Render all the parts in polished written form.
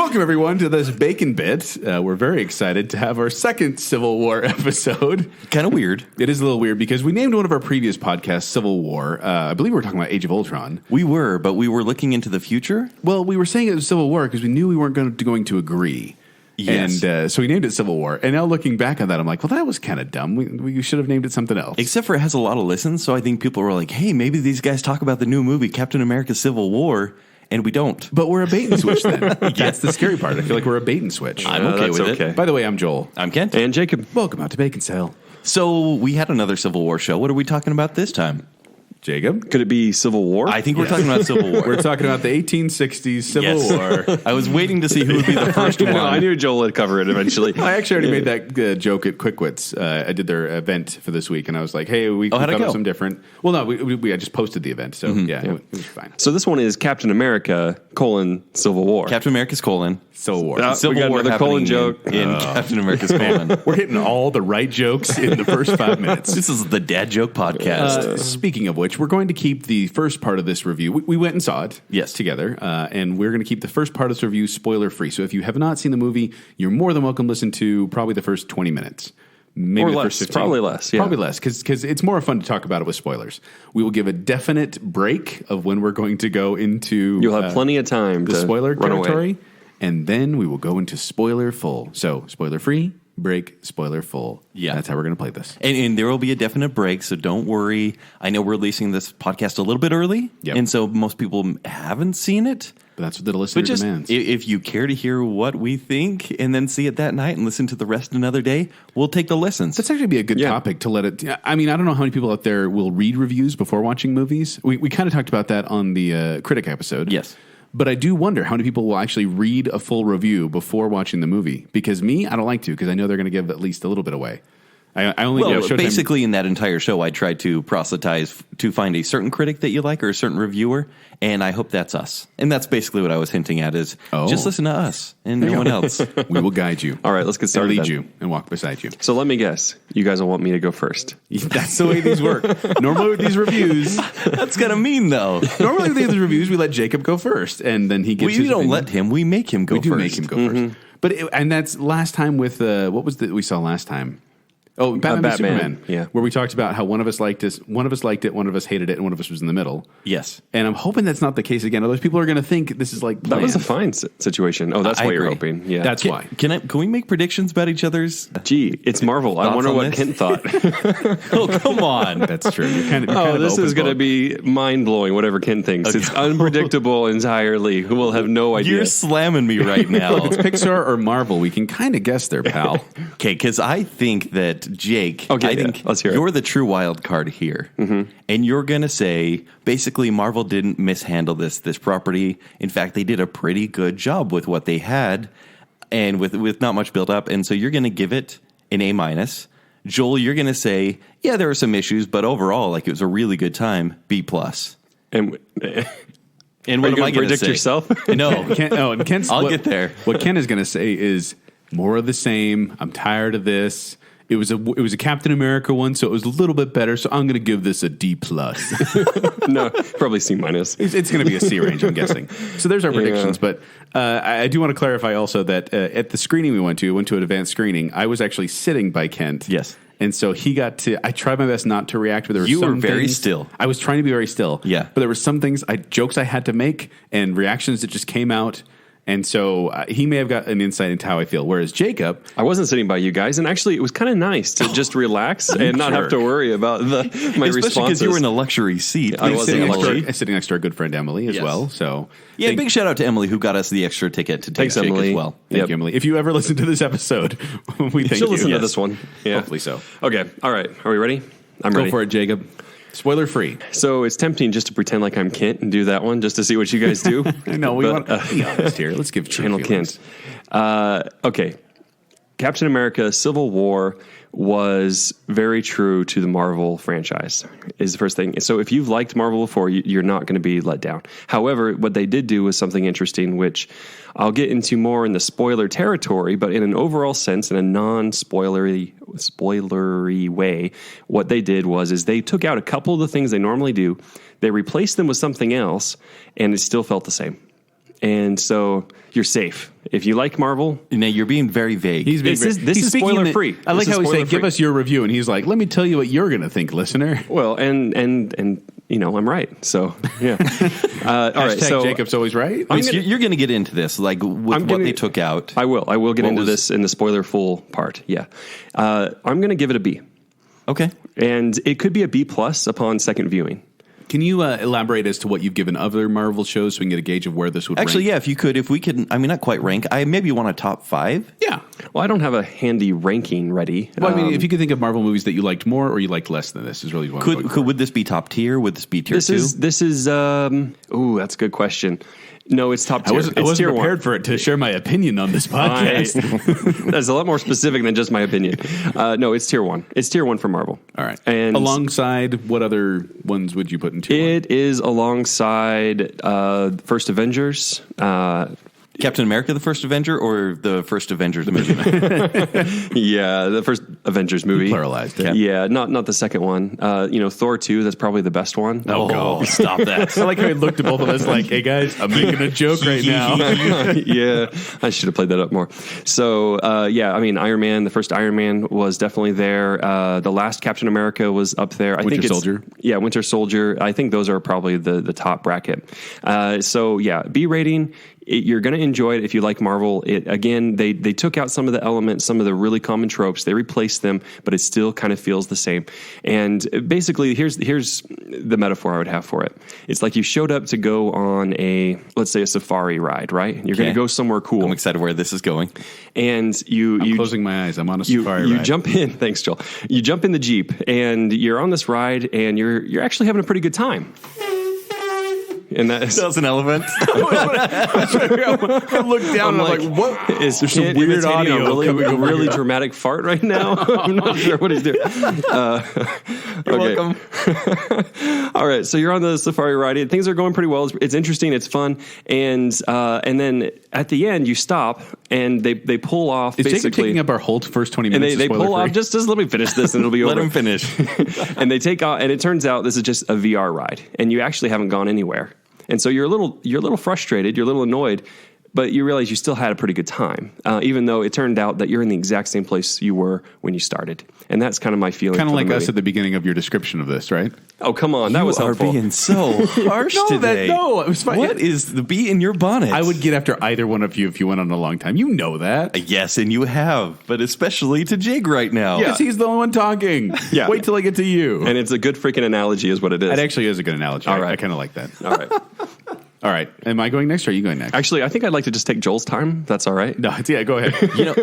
Welcome, everyone, to this BaconBit. We're very excited to have our second Civil War episode. Kind of weird. It is a little weird because we named one of our previous podcasts Civil War. I believe we were talking about Age of Ultron. We were, but we were looking into the future. Well, we were saying it was Civil War because we knew we weren't going to agree. Yes. And so we named it Civil War. And now looking back on that, I'm like, well, that was kind of dumb. We should have named it something else. Except for it has a lot of listens, so I think people were like, hey, maybe these guys talk about the new movie, Captain America Civil War, and we don't. But we're a bait and switch then. That's the scary part. I feel like we're a bait and switch. I'm okay with it. By the way, I'm Joel. I'm Kent. And Jacob. Welcome out to Baconsale. So we had another Civil War show. What are we talking about this time? Jacob? Could it be Civil War? I think we're talking about Civil War. We're talking about the 1860s Civil War. I was waiting to see who would be the first one. I knew Joel would cover it eventually. I actually already made that joke at Quickwits. I did their event for this week, and I was like, hey, we how'd it thought go? of some different. Well, no, I just posted the event, so it was fine. So this one is Captain America, Civil War. Captain America's colon. Civil War. Civil we got War another happening colon joke. in Captain America's colon. We're hitting all the right jokes in the first 5 minutes. This is the Dad Joke Podcast. Speaking of which, we're going to keep the first part of this review. We went and saw it together, and we're going to keep the first part of this review spoiler-free. So if you have not seen the movie, you're more than welcome to listen to probably the first 20 minutes. Maybe Or the less. First 15. Probably less, yeah. Probably less, because it's more fun to talk about it with spoilers. We will give a definite break of when we're going to go into... You'll have plenty of time the to spoiler run territory, away. and then we will go into spoiler full. So spoiler-free, break, spoiler full. Yeah. That's how we're going to play this. And there will be a definite break, so don't worry. I know we're releasing this podcast a little bit early, and so most people haven't seen it. But that's what the listener But just demands. if you care to hear what we think and then see it that night and listen to the rest another day, we'll take the listens. That's actually be a good topic to let it. I mean, I don't know how many people out there will read reviews before watching movies. We kind of talked about that on the critic episode. Yes. But I do wonder how many people will actually read a full review before watching the movie. Because me, I don't like to, because I know they're going to give at least a little bit away. I only basically in that entire show, I tried to proselytize to find a certain critic that you like or a certain reviewer, and I hope that's us. And that's basically what I was hinting at is just listen to us and no one else. We will guide you. All right, let's get started. And lead then. you and walk beside you. So let me guess. You guys will want me to go first. That's the way these work. Normally with these reviews, That's kind of mean, though. normally with these reviews, we let Jacob go first, and then he gives We his don't opinion. let him. We make him go We do first. make him go first. But and that's last time with what was we saw last time? Oh, Batman v Batman, Superman. Where we talked about how one of us liked it, one of us hated it, and one of us was in the middle. Yes. And I'm hoping that's not the case again. Otherwise, people are going to think this is like That planned. was a fine situation. Oh, that's I what you're agree. hoping. Yeah. That's why. Can we make predictions about each other's? Gee, it's Marvel. I Thoughts wonder on what this? Kent thought. Oh, come on. That's true. You're kind of, Oh, this is going to be mind-blowing, whatever Kent thinks. It's unpredictable entirely. We'll have no idea. You're slamming me right now. It's Pixar or Marvel. We can kind of guess there, pal. Okay, because I think that Jake, Okay, I think let's hear it. you're the true wild card here. Mm-hmm. And you're going to say, basically, Marvel didn't mishandle this property. In fact, they did a pretty good job with what they had and with not much build up. And so you're going to give it an A-. Joel, you're going to say, yeah, there are some issues, but overall, like it was a really good time, B+. And And Are what you am I going to going to predict say? yourself? No. And Ken's, I'll get there. What Ken is going to say is more of the same. I'm tired of this. It was a Captain America one, so it was a little bit better. So I'm going to give this a D+. No, probably C-. It's going to be a C range, I'm guessing. So there's our predictions. But I do want to clarify also that at the screening we went to an advanced screening, I was actually sitting by Kent. Yes. And so he got to. I tried my best not to react, but there were You were some very things- still. I was trying to be very still. Yeah. But there were some things, jokes I had to make, and reactions that just came out. And so he may have got an insight into how I feel. Whereas Jacob, I wasn't sitting by you guys, and actually, it was kind of nice to just relax and not have to worry about my Especially responses. because you were in a luxury seat. I was sitting Emily. next to our good friend Emily as Yes. well. So Yeah, big shout out to Emily who got us the extra ticket to take Thanks, Jake Emily. as well. Thank Yep. you, Emily. If you ever listen to this episode, we thank She'll you. listen to Yes. this one. Yeah. Hopefully so. Okay. All right. Are we ready? I'm Go ready. for it, Jacob. Spoiler free. So it's tempting just to pretend like I'm Kent and do that one just to see what you guys do. No, we But, want to be honest here. Let's give Channel feelings. Kent. Okay. Captain America Civil War was very true to the Marvel franchise, is the first thing. So if you've liked Marvel before, you're not going to be let down. However, what they did do was something interesting, which I'll get into more in the spoiler territory, but in an overall sense, in a non-spoilery way, what they did is they took out a couple of the things they normally do, they replaced them with something else, and it still felt the same. And so you're safe. If you like Marvel, Now, you're being very vague. This is spoiler free. I like how we say, give us your review. And he's like, let me tell you what you're going to think, listener. Well, and I'm right. So, yeah. All right. So Jacob's always right. You're going to get into this, like with what they took out. I will get into this in the spoiler full part. Yeah. I'm going to give it a B. Okay. And it could be a B+ upon second viewing. Can you elaborate as to what you've given other Marvel shows so we can get a gauge of where this would Actually, rank? yeah, if we could, I mean, not quite rank. I maybe want a top 5. Yeah. Well, I don't have a handy ranking ready. Well, I mean, if you could think of Marvel movies that you liked more or you liked less than this, is really what I'm going for. Would this be top tier? Would this be tier 2? This is that's a good question. No, it's top tier. I wasn't prepared for it to share my opinion on this podcast. That's a lot more specific than just my opinion. No, it's tier 1. It's tier 1 for Marvel. All right. And alongside, what other ones would you put in tier 1? It is alongside First Avengers. Captain America, the first Avenger, or the first Avengers movie? Yeah, the first Avengers movie. You pluralized it. Yeah, not the second one. Thor 2, that's probably the best one. Oh, stop that. I like how he looked at both of us like, hey guys, I'm making a joke right now. Yeah, I should have played that up more. So, Iron Man, the first Iron Man was definitely there. The last Captain America was up there. Winter Soldier. Yeah, Winter Soldier. I think those are probably the top bracket. B rating. You're going to enjoy it if you like Marvel. They took out some of the elements, some of the really common tropes. They replaced them, but it still kind of feels the same. And basically, here's the metaphor I would have for it. It's like you showed up to go on let's say a safari ride, right? You're going to go somewhere cool. I'm excited where this is going. And I'm closing my eyes. I'm on a safari ride. You jump in. Thanks, Joel. You jump in the Jeep, and you're on this ride, and you're actually having a pretty good time. And that was an elephant. I looked down and I'm like, what? Is There's some weird audio a really dramatic fart right now? I'm not sure what he's doing. You're welcome. All right, so you're on the safari ride. Things are going pretty well. It's interesting. It's fun. And then at the end, you stop, and they pull off. Is basically Jacob taking up our whole first 20 minutes? And they pull off. Just let me finish this, and it'll be over. Let him finish. And they take off, and it turns out this is just a VR ride, and you actually haven't gone anywhere. And so you're a little frustrated, you're a little annoyed, but you realize you still had a pretty good time, even though it turned out that you're in the exact same place you were when you started. And that's kind of my feeling. Kind of like us at the beginning of your description of this, right? Oh, come on. That was helpful. You are being so harsh today. No, it was fine. What is the bee in your bonnet? I would get after either one of you if you went on a long time. You know that. Yes, and you have, but especially to Jig right now. Yes, he's the only one talking. Yeah. Wait till I get to you. And it's a good freaking analogy is what it is. It actually is a good analogy. All right. I kind of like that. All right. All right. Am I going next or are you going next? Actually, I think I'd like to just take Joel's time. That's all right. No, go ahead.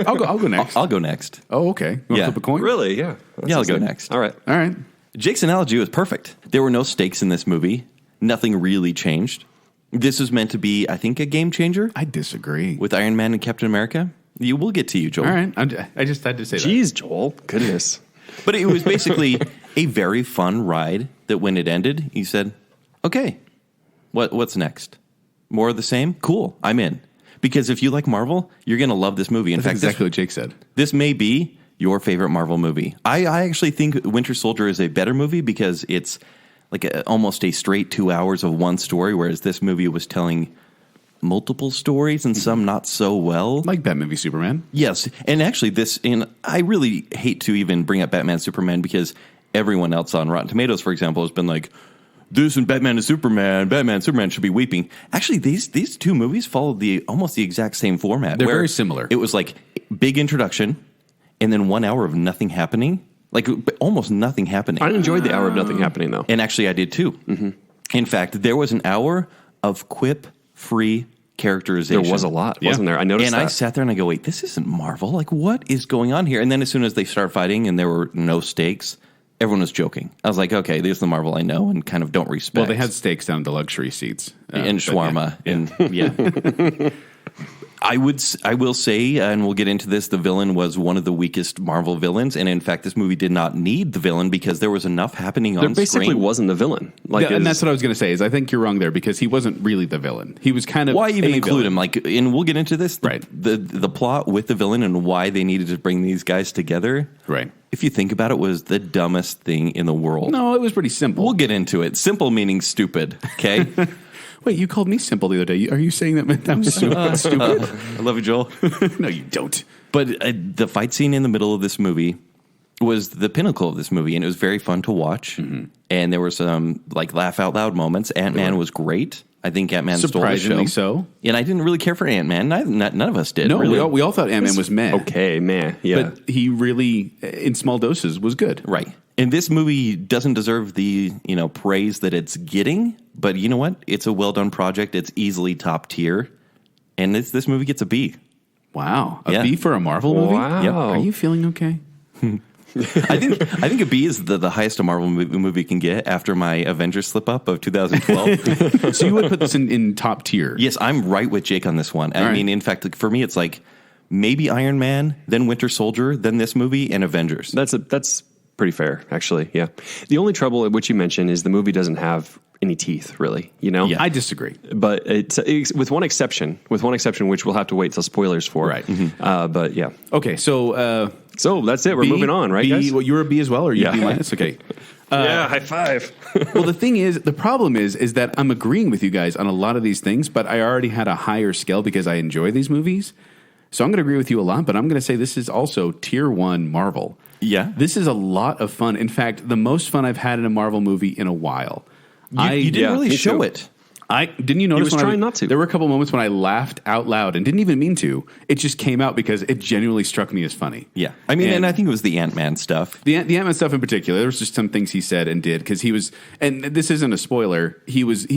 I'll go next. I'll go next. Oh, okay. You want to flip a coin? Really? Yeah. I'll go next. All right. All right. Jake's analogy was perfect. There were no stakes in this movie. Nothing really changed. This was meant to be, I think, a game changer. I disagree. With Iron Man and Captain America. We'll get to you, Joel. All right. I just had to say that. Jeez, Joel. Goodness. But it was basically a very fun ride that when it ended, you said, okay, what's next? More of the same? Cool. I'm in. Because if you like Marvel, you're going to love this movie. That's exactly what Jake said. This may be your favorite Marvel movie. I actually think Winter Soldier is a better movie because it's like almost a straight 2 hours of one story, whereas this movie was telling multiple stories and some not so well. Like Batman v Superman. Yes. And actually I really hate to even bring up Batman Superman because everyone else on Rotten Tomatoes, for example, has been like, this and Batman and Superman should be weeping. Actually, these two movies followed almost the exact same format. They're very similar. It was like big introduction and then 1 hour of nothing happening. Like almost nothing happening. I enjoyed the hour of nothing happening, though. And actually, I did too. Mm-hmm. In fact, there was an hour of quip-free characterization. There was a lot, wasn't there? I noticed I sat there and I go, wait, this isn't Marvel. Like, what is going on here? And then as soon as they start fighting and there were no stakes, everyone was joking. I was like, okay, there's the Marvel I know and kind of don't respect. Well, they had stakes down to luxury seats. And shawarma. Yeah. I will say, and we'll get into this, the villain was one of the weakest Marvel villains, and in fact, this movie did not need the villain because there was enough happening on screen. There basically wasn't the villain. And that's what I was going to say, is I think you're wrong there because he wasn't really the villain. He was kind of why even include him? Like, and we'll get into this, right? The plot with the villain and why they needed to bring these guys together, right? If you think about it, was the dumbest thing in the world. No, it was pretty simple. We'll get into it. Simple meaning stupid, okay? Wait, you called me simple the other day. Are you saying that meant I'm stupid? I love you, Joel. No, you don't. But the fight scene in the middle of this movie was the pinnacle of this movie, and it was very fun to watch. Mm-hmm. And there were some like laugh out loud moments. Ant-Man was great. I think Ant-Man stole the show. Surprisingly so. And I didn't really care for Ant-Man. None of us did. No, really. we all thought Ant-Man was meh. Okay, meh. Yeah. But he really, in small doses, was good. Right. And this movie doesn't deserve the, praise that it's getting. But you know what? It's a well-done project. It's easily top tier. And this movie gets a B. Wow. A B for a Marvel movie? Wow. Yep. Are you feeling okay? I think a B is the highest a Marvel movie can get after my Avengers slip up of 2012. So you would put this in top tier? Yes, I'm right with Jake on this one. I mean, in fact, for me, it's like maybe Iron Man, then Winter Soldier, then this movie, and Avengers. That's pretty fair, actually. Yeah. The only trouble, which you mentioned, is the movie doesn't have any teeth, really. Yeah. I disagree, but it's with one exception, which we'll have to wait till spoilers for. Right. Mm-hmm. But yeah. Okay. So that's it. We're moving on, right, guys? Well, you're a B as well, or you B minus? Okay. Yeah. High five. Well, the problem is that I'm agreeing with you guys on a lot of these things, but I already had a higher scale because I enjoy these movies. So I'm going to agree with you a lot, but I'm going to say this is also tier 1 Marvel. Yeah. This is a lot of fun. In fact, the most fun I've had in a Marvel movie in a while. You didn't really show it. Didn't you notice? He was trying not to. There were a couple moments when I laughed out loud and didn't even mean to. It just came out because it genuinely struck me as funny. Yeah. I mean, and I think it was the Ant-Man stuff. The Ant-Man stuff in particular. There was just some things he said and did because he was, and this isn't a spoiler, he's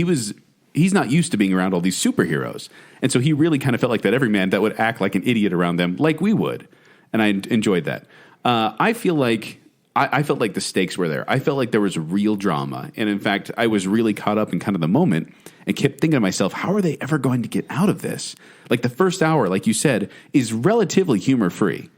not used to being around all these superheroes. And so he really kind of felt like that everyman that would act like an idiot around them like we would. And I enjoyed that. I feel like I felt like the stakes were there. I felt like there was real drama. And in fact, I was really caught up in kind of the moment and kept thinking to myself, how are they ever going to get out of this? Like the first hour, like you said, is relatively humor-free.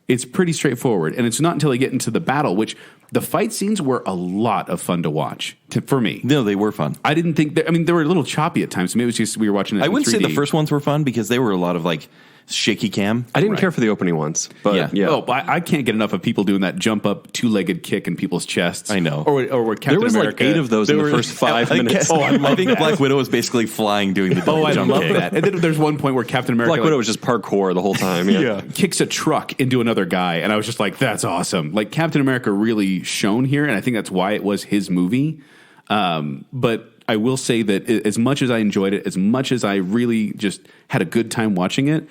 It's pretty straightforward. And it's not until they get into the battle, which the fight scenes were a lot of fun to watch for me. No, they were fun. I didn't think, they were a little choppy at times. So maybe it was just we were watching it I in wouldn't 3D. say the first ones were fun because they were a lot of like shaky cam. I didn't care for the opening ones, but yeah. Oh, I can't get enough of people doing that jump up 2-legged kick in people's chests. I know. Or where Captain there was America, like 8 of those in the first 5 minutes. I think Black Widow was basically flying doing the double I jump love kick. that. And then there's one point where Captain America Black Widow was just parkour the whole time. Yeah. kicks a truck into another guy, and I was just like, that's awesome. Like Captain America really shone here, and I think that's why it was his movie. But I will say that as much as I enjoyed it, as much as I really just had a good time watching it,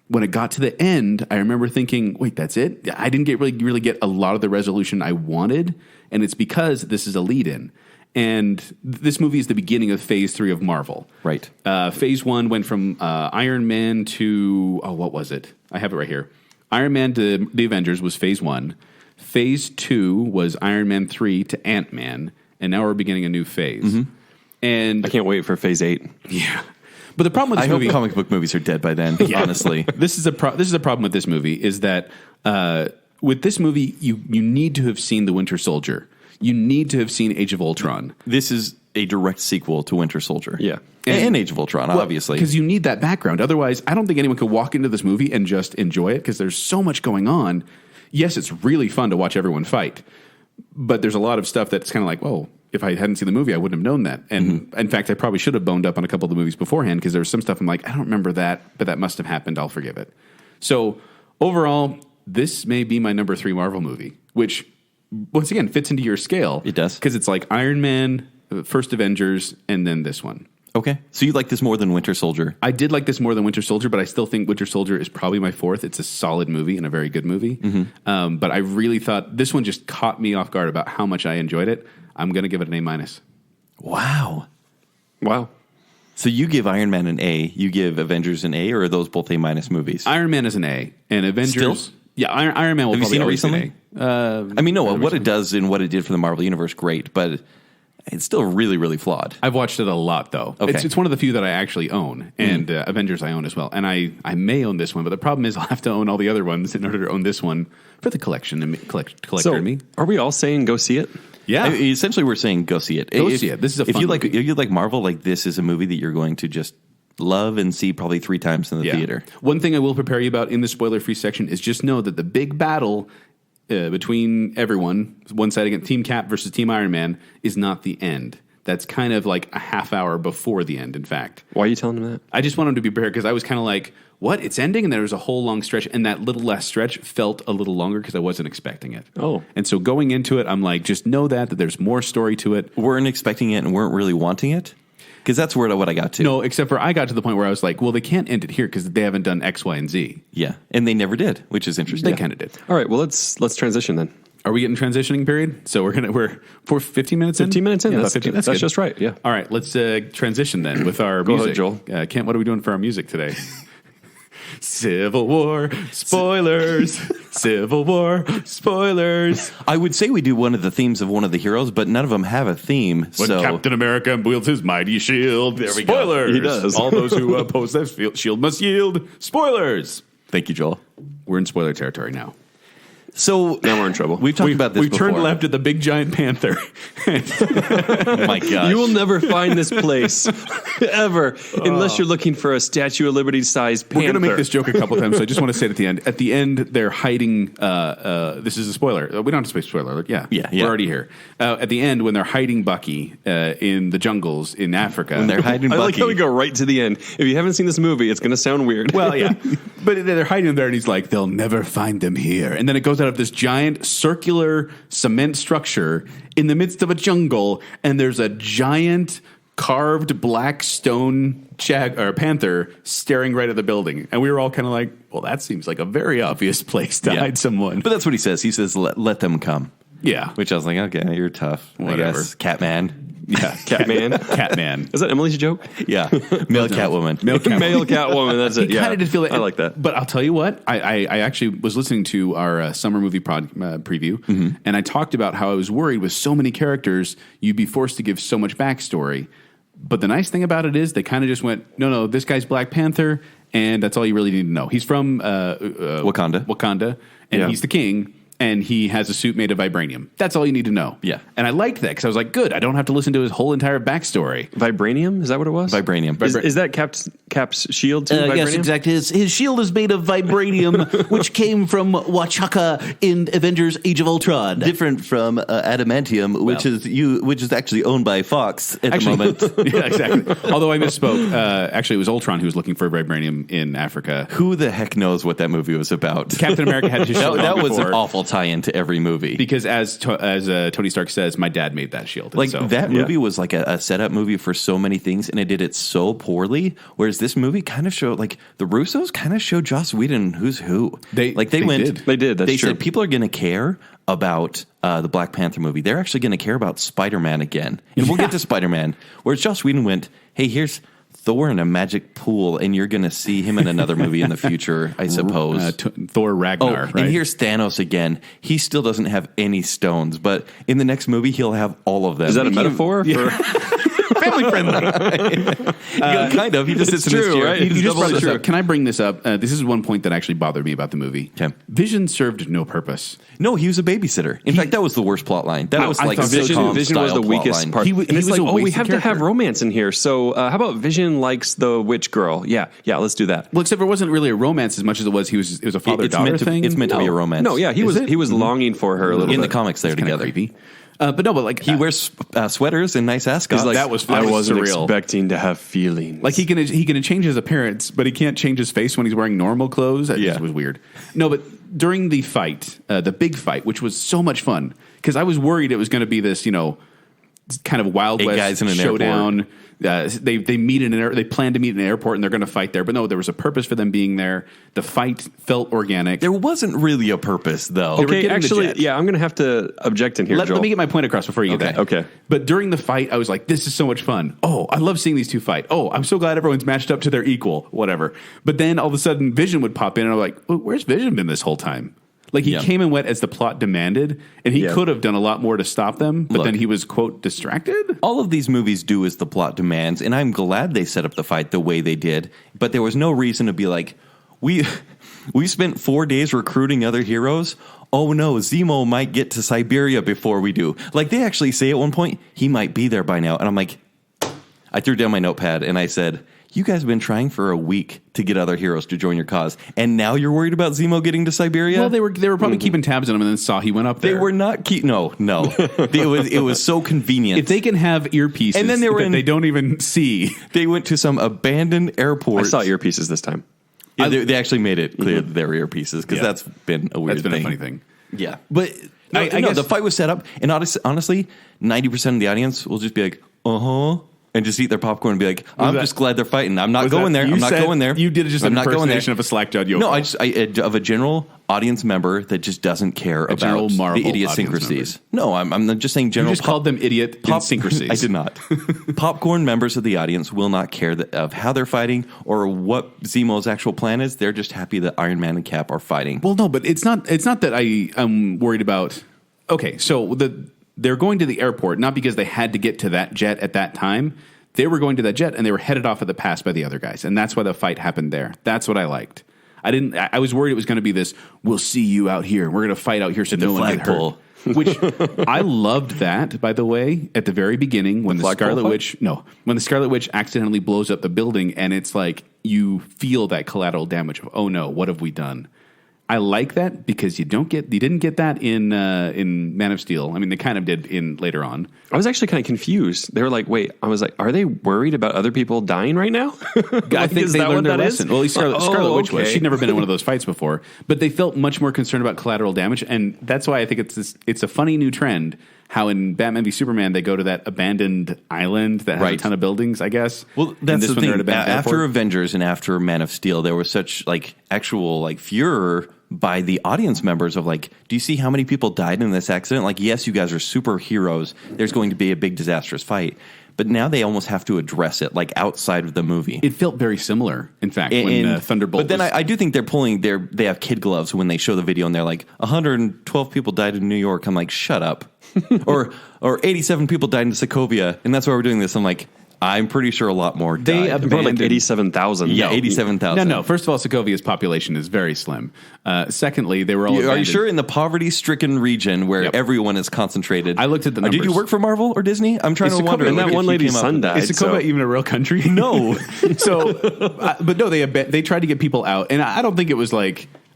when it got to the end, I remember thinking, wait, that's it? I didn't really get a lot of the resolution I wanted, and it's because this is a lead-in. And this movie is the beginning of Phase 3 of Marvel. Right. Phase 1 went from Iron Man to, what was it? I have it right here. Iron Man to the Avengers was Phase 1. Phase 2 was Iron Man 3 to Ant-Man, and now we're beginning a new phase. Mm-hmm. And I can't wait for Phase 8. Yeah. But the problem with this movie, hope comic book movies are dead by then, honestly. This is a problem with this movie is that with this movie, you need to have seen The Winter Soldier. You need to have seen Age of Ultron. This is a direct sequel to Winter Soldier. Yeah. And Age of Ultron, obviously. Because you need that background. Otherwise, I don't think anyone could walk into this movie and just enjoy it because there's so much going on. Yes, it's really fun to watch everyone fight. But there's a lot of stuff that's kind of like, whoa, if I hadn't seen the movie, I wouldn't have known that. And in fact, I probably should have boned up on a couple of the movies beforehand because there was some stuff I'm like, I don't remember that, but that must have happened. I'll forgive it. So overall, this may be my number 3 Marvel movie, which once again fits into your scale. It does. Because it's like Iron Man, first Avengers, and then this one. Okay. So you like this more than Winter Soldier? I did like this more than Winter Soldier, but I still think Winter Soldier is probably my 4th. It's a solid movie and a very good movie. Mm-hmm. But I really thought this one just caught me off guard about how much I enjoyed it. I'm going to give it an A-. Wow. So you give Iron Man an A, you give Avengers an A, or are those both A- movies? Iron Man is an A, and Avengers... Still? Yeah, Iron Man will Have you probably seen it always be recently? an A. I mean, no, what it does and what it did for the Marvel Universe, great, but it's still really, really flawed. I've watched it a lot, though. Okay. It's one of the few that I actually own, and Avengers I own as well. And I may own this one, but the problem is I'll have to own all the other ones in order to own this one for the collector in me. Are we all saying go see it? Yeah. Essentially, we're saying go see it. See it. This is a fun movie. If you like Marvel, like this is a movie that you're going to just love and see probably 3 times in the theater. One thing I will prepare you about in the spoiler-free section is just know that the big battle between everyone, one side against Team Cap versus Team Iron Man, is not the end. that's kind of like a half hour before the end, in fact. Why are you telling him that? I just want him to be prepared because I was kind of like, what? It's ending? And there was a whole long stretch, and that little last stretch felt a little longer because I wasn't expecting it. Oh. And so going into it, I'm like, just know that there's more story to it. Weren't expecting it and weren't really wanting it? Because that's what I got to. No, except for I got to the point where I was like, well, they can't end it here because they haven't done X, Y, and Z. Yeah, and they never did, which is interesting. They kind of did. All right, well, let's transition then. Are we getting transitioning period? So we're 15 minutes in? 15 minutes in. Yeah, That's 15. that's good. just right, yeah. All right, let's transition then with our Go music. ahead, Joel. Kent, what are we doing for our music today? Civil War spoilers. Civil War spoilers. I would say we do one of the themes of one of the heroes, but none of them have a theme. When so Captain America wields his mighty shield. There we go. Spoilers. He does. All those who oppose that shield must yield. Spoilers. thank you, Joel. We're in spoiler territory now. So Now we're in trouble. We've talked about this We before. turned left at the big giant panther. Oh my gosh. You will never find this place ever unless you're looking for a Statue of Liberty sized panther. We're going to make this joke a couple times, so I just want to say it at the end. At the end, they're hiding. This is a spoiler. We don't have to say spoiler alert. Yeah. Yeah. We're already here. At the end, when they're hiding Bucky in the jungles in Africa. When they're hiding I like Bucky. how we go right to the end. If you haven't seen this movie, it's going to sound weird. Well, yeah. But they're hiding him there, and he's like, they'll never find them here. And then it goes out of this giant circular cement structure in the midst of a jungle, and there's a giant carved black stone panther staring right at the building. And we were all kind of like, well, that seems like a very obvious place to hide someone. But that's what he says. He says, let them come. Yeah. Which I was like, okay, you're tough. Whatever. I guess. Catman. Yeah. Catman. Catman. Is that Emily's joke? Yeah. Male Catwoman. Male Catwoman. Male Catwoman. That's it. He kind of did feel that. I like that. But I'll tell you what, I actually was listening to our summer movie preview, and I talked about how I was worried with so many characters, you'd be forced to give so much backstory. But the nice thing about it is they kind of just went, no, this guy's Black Panther, and that's all you really need to know. He's from Wakanda, and he's the king. And he has a suit made of vibranium. That's all you need to know. Yeah. And I liked that because I was like, good, I don't have to listen to his whole entire backstory. Vibranium? Is that what it was? Vibranium. Is that Cap's shield too? Vibranium? Yes, exactly. His shield is made of vibranium, which came from Wachaka in Avengers: Age of Ultron. Different from adamantium, which is actually owned by Fox at the moment. Yeah, exactly. Although I misspoke. Actually, it was Ultron who was looking for vibranium in Africa. Who the heck knows what that movie was about? Captain America had his shield that on was an before. awful tie-in to every movie. Because as Tony Stark says, my dad made that shield. And Like, so, that movie was like a setup movie for so many things, and it did it so poorly, whereas this movie kind of showed, like, the Russos kind of showed Joss Whedon who's who. They went... did. They did, that's They true. said people are going to care about the Black Panther movie. They're actually going to care about Spider-Man again. And we'll get to Spider-Man, whereas Joss Whedon went, hey, here's Thor in a magic pool, and you're going to see him in another movie in the future, I suppose. Thor Ragnar, right? And here's Thanos again. He still doesn't have any stones, but in the next movie, he'll have all of them. Is that a metaphor? For family friendly. Kind of. He just sits in his true, chair. right? You just Double brought this true. up. Can I bring this up? This is one point that actually bothered me about the movie. Okay. Vision served no purpose. No, he was a babysitter. In fact, that was the worst plot line. That was I like thought Vision was the weakest part. He and it's was like, a we wasted have to have character. romance in here. So how about Vision likes the witch girl? Yeah, let's do that. Well, except it wasn't really a romance as much as it was it was a father-daughter thing. It's meant to be a romance. No, yeah, he was longing for her a little in bit. the comics. They're It's kinda together. creepy. But like He wears sweaters and nice ascots. He's like, that was I wasn't surreal. expecting to have feelings. Like he can change his appearance, but he can't change his face when he's wearing normal clothes. That just was weird. No, but during the fight, the big fight, which was so much fun, because I was worried it was going to be this, kind of Wild 8 West guys in an showdown. They meet they plan to meet in an airport and they're going to fight there, but no, there was a purpose for them being there. The fight felt organic. There wasn't really a purpose, though. were okay, getting the actually, jet. yeah, I'm going to have to object in here, Let Joel. me get my point across before you get that. Okay. But during the fight, I was like, this is so much fun. Oh, I love seeing these two fight. Oh, I'm so glad everyone's matched up to their equal, whatever. But then all of a sudden, Vision would pop in, and I'm like, well, where's Vision been this whole time? Like, he came and went as the plot demanded, and he could have done a lot more to stop them, but then he was, quote, distracted? All of these movies do as the plot demands, and I'm glad they set up the fight the way they did, but there was no reason to be like, we spent 4 days recruiting other heroes. Oh no, Zemo might get to Siberia before we do. Like, they actually say at one point, he might be there by now. And I'm like, I threw down my notepad and I said, you guys have been trying for a week to get other heroes to join your cause, and now you're worried about Zemo getting to Siberia? Well, they were probably keeping tabs on him and then saw he went up there. They were not no. It was so convenient. If they can have earpieces and then they don't even see. They went to some abandoned airport. I saw earpieces this time. Yeah, they actually made it clear that they were earpieces, because that's been a weird thing. That's been a funny thing. Yeah. But I guess the fight was set up, and honestly, 90% of the audience will just be like, and just eat their popcorn and be like, I'm just glad they're fighting. I'm not going there. I'm not going there. You did just an impersonation of a slack-jawed yokel. No, of a general audience member that just doesn't care about the idiosyncrasies. No, I'm just saying general. You just called them idiosyncrasies. I did not. Popcorn members of the audience will not care of how they're fighting or what Zemo's actual plan is. They're just happy that Iron Man and Cap are fighting. Well, no, but it's not that I'm worried about. Okay, so they're going to the airport not because they had to get to that jet at that time. They were going to that jet and they were headed off at the pass by the other guys, and that's why the fight happened there. That's what I liked. I was worried it was going to be this, we'll see you out here. We're going to fight out here so no one get hurt. Which I loved that, by the way, at the very beginning when the Scarlet Witch accidentally blows up the building, and it's like you feel that collateral damage of, oh no, what have we done? I like that because you didn't get that in Man of Steel. I mean, they kind of did in later on. I was actually kind of confused. They were like, "Wait," I was like, "Are they worried about other people dying right now?" I think they learned their lesson. Well, at least Scarlet Witch was. She'd never been in one of those fights before, but they felt much more concerned about collateral damage, and that's why I think it's a funny new trend. How in Batman v Superman they go to that abandoned island that has a ton of buildings, I guess. Well, that's the thing. After Avengers and after Man of Steel, there was such actual furor by the audience members of do you see how many people died in this accident? Yes, you guys are superheroes. There's going to be a big disastrous fight. But now they almost have to address it outside of the movie. It felt very similar, in fact, when Thunderbolt. But then I do think they have kid gloves when they show the video, and they're like 112 people died in New York. I'm like, shut up. or 87 people died in Sokovia, and that's why we're doing this. I'm like, I'm pretty sure a lot more died. They abandoned 87,000. Yeah, 87,000. No. First of all, Sokovia's population is very slim. Secondly, they were all abandoned. Are you sure in the poverty-stricken region where everyone is concentrated? I looked at the numbers. Did you work for Marvel or Disney? I'm trying to wonder. And that one lady's son died. Is Sokovia even a real country? No. But no, they tried to get people out, and I don't think it was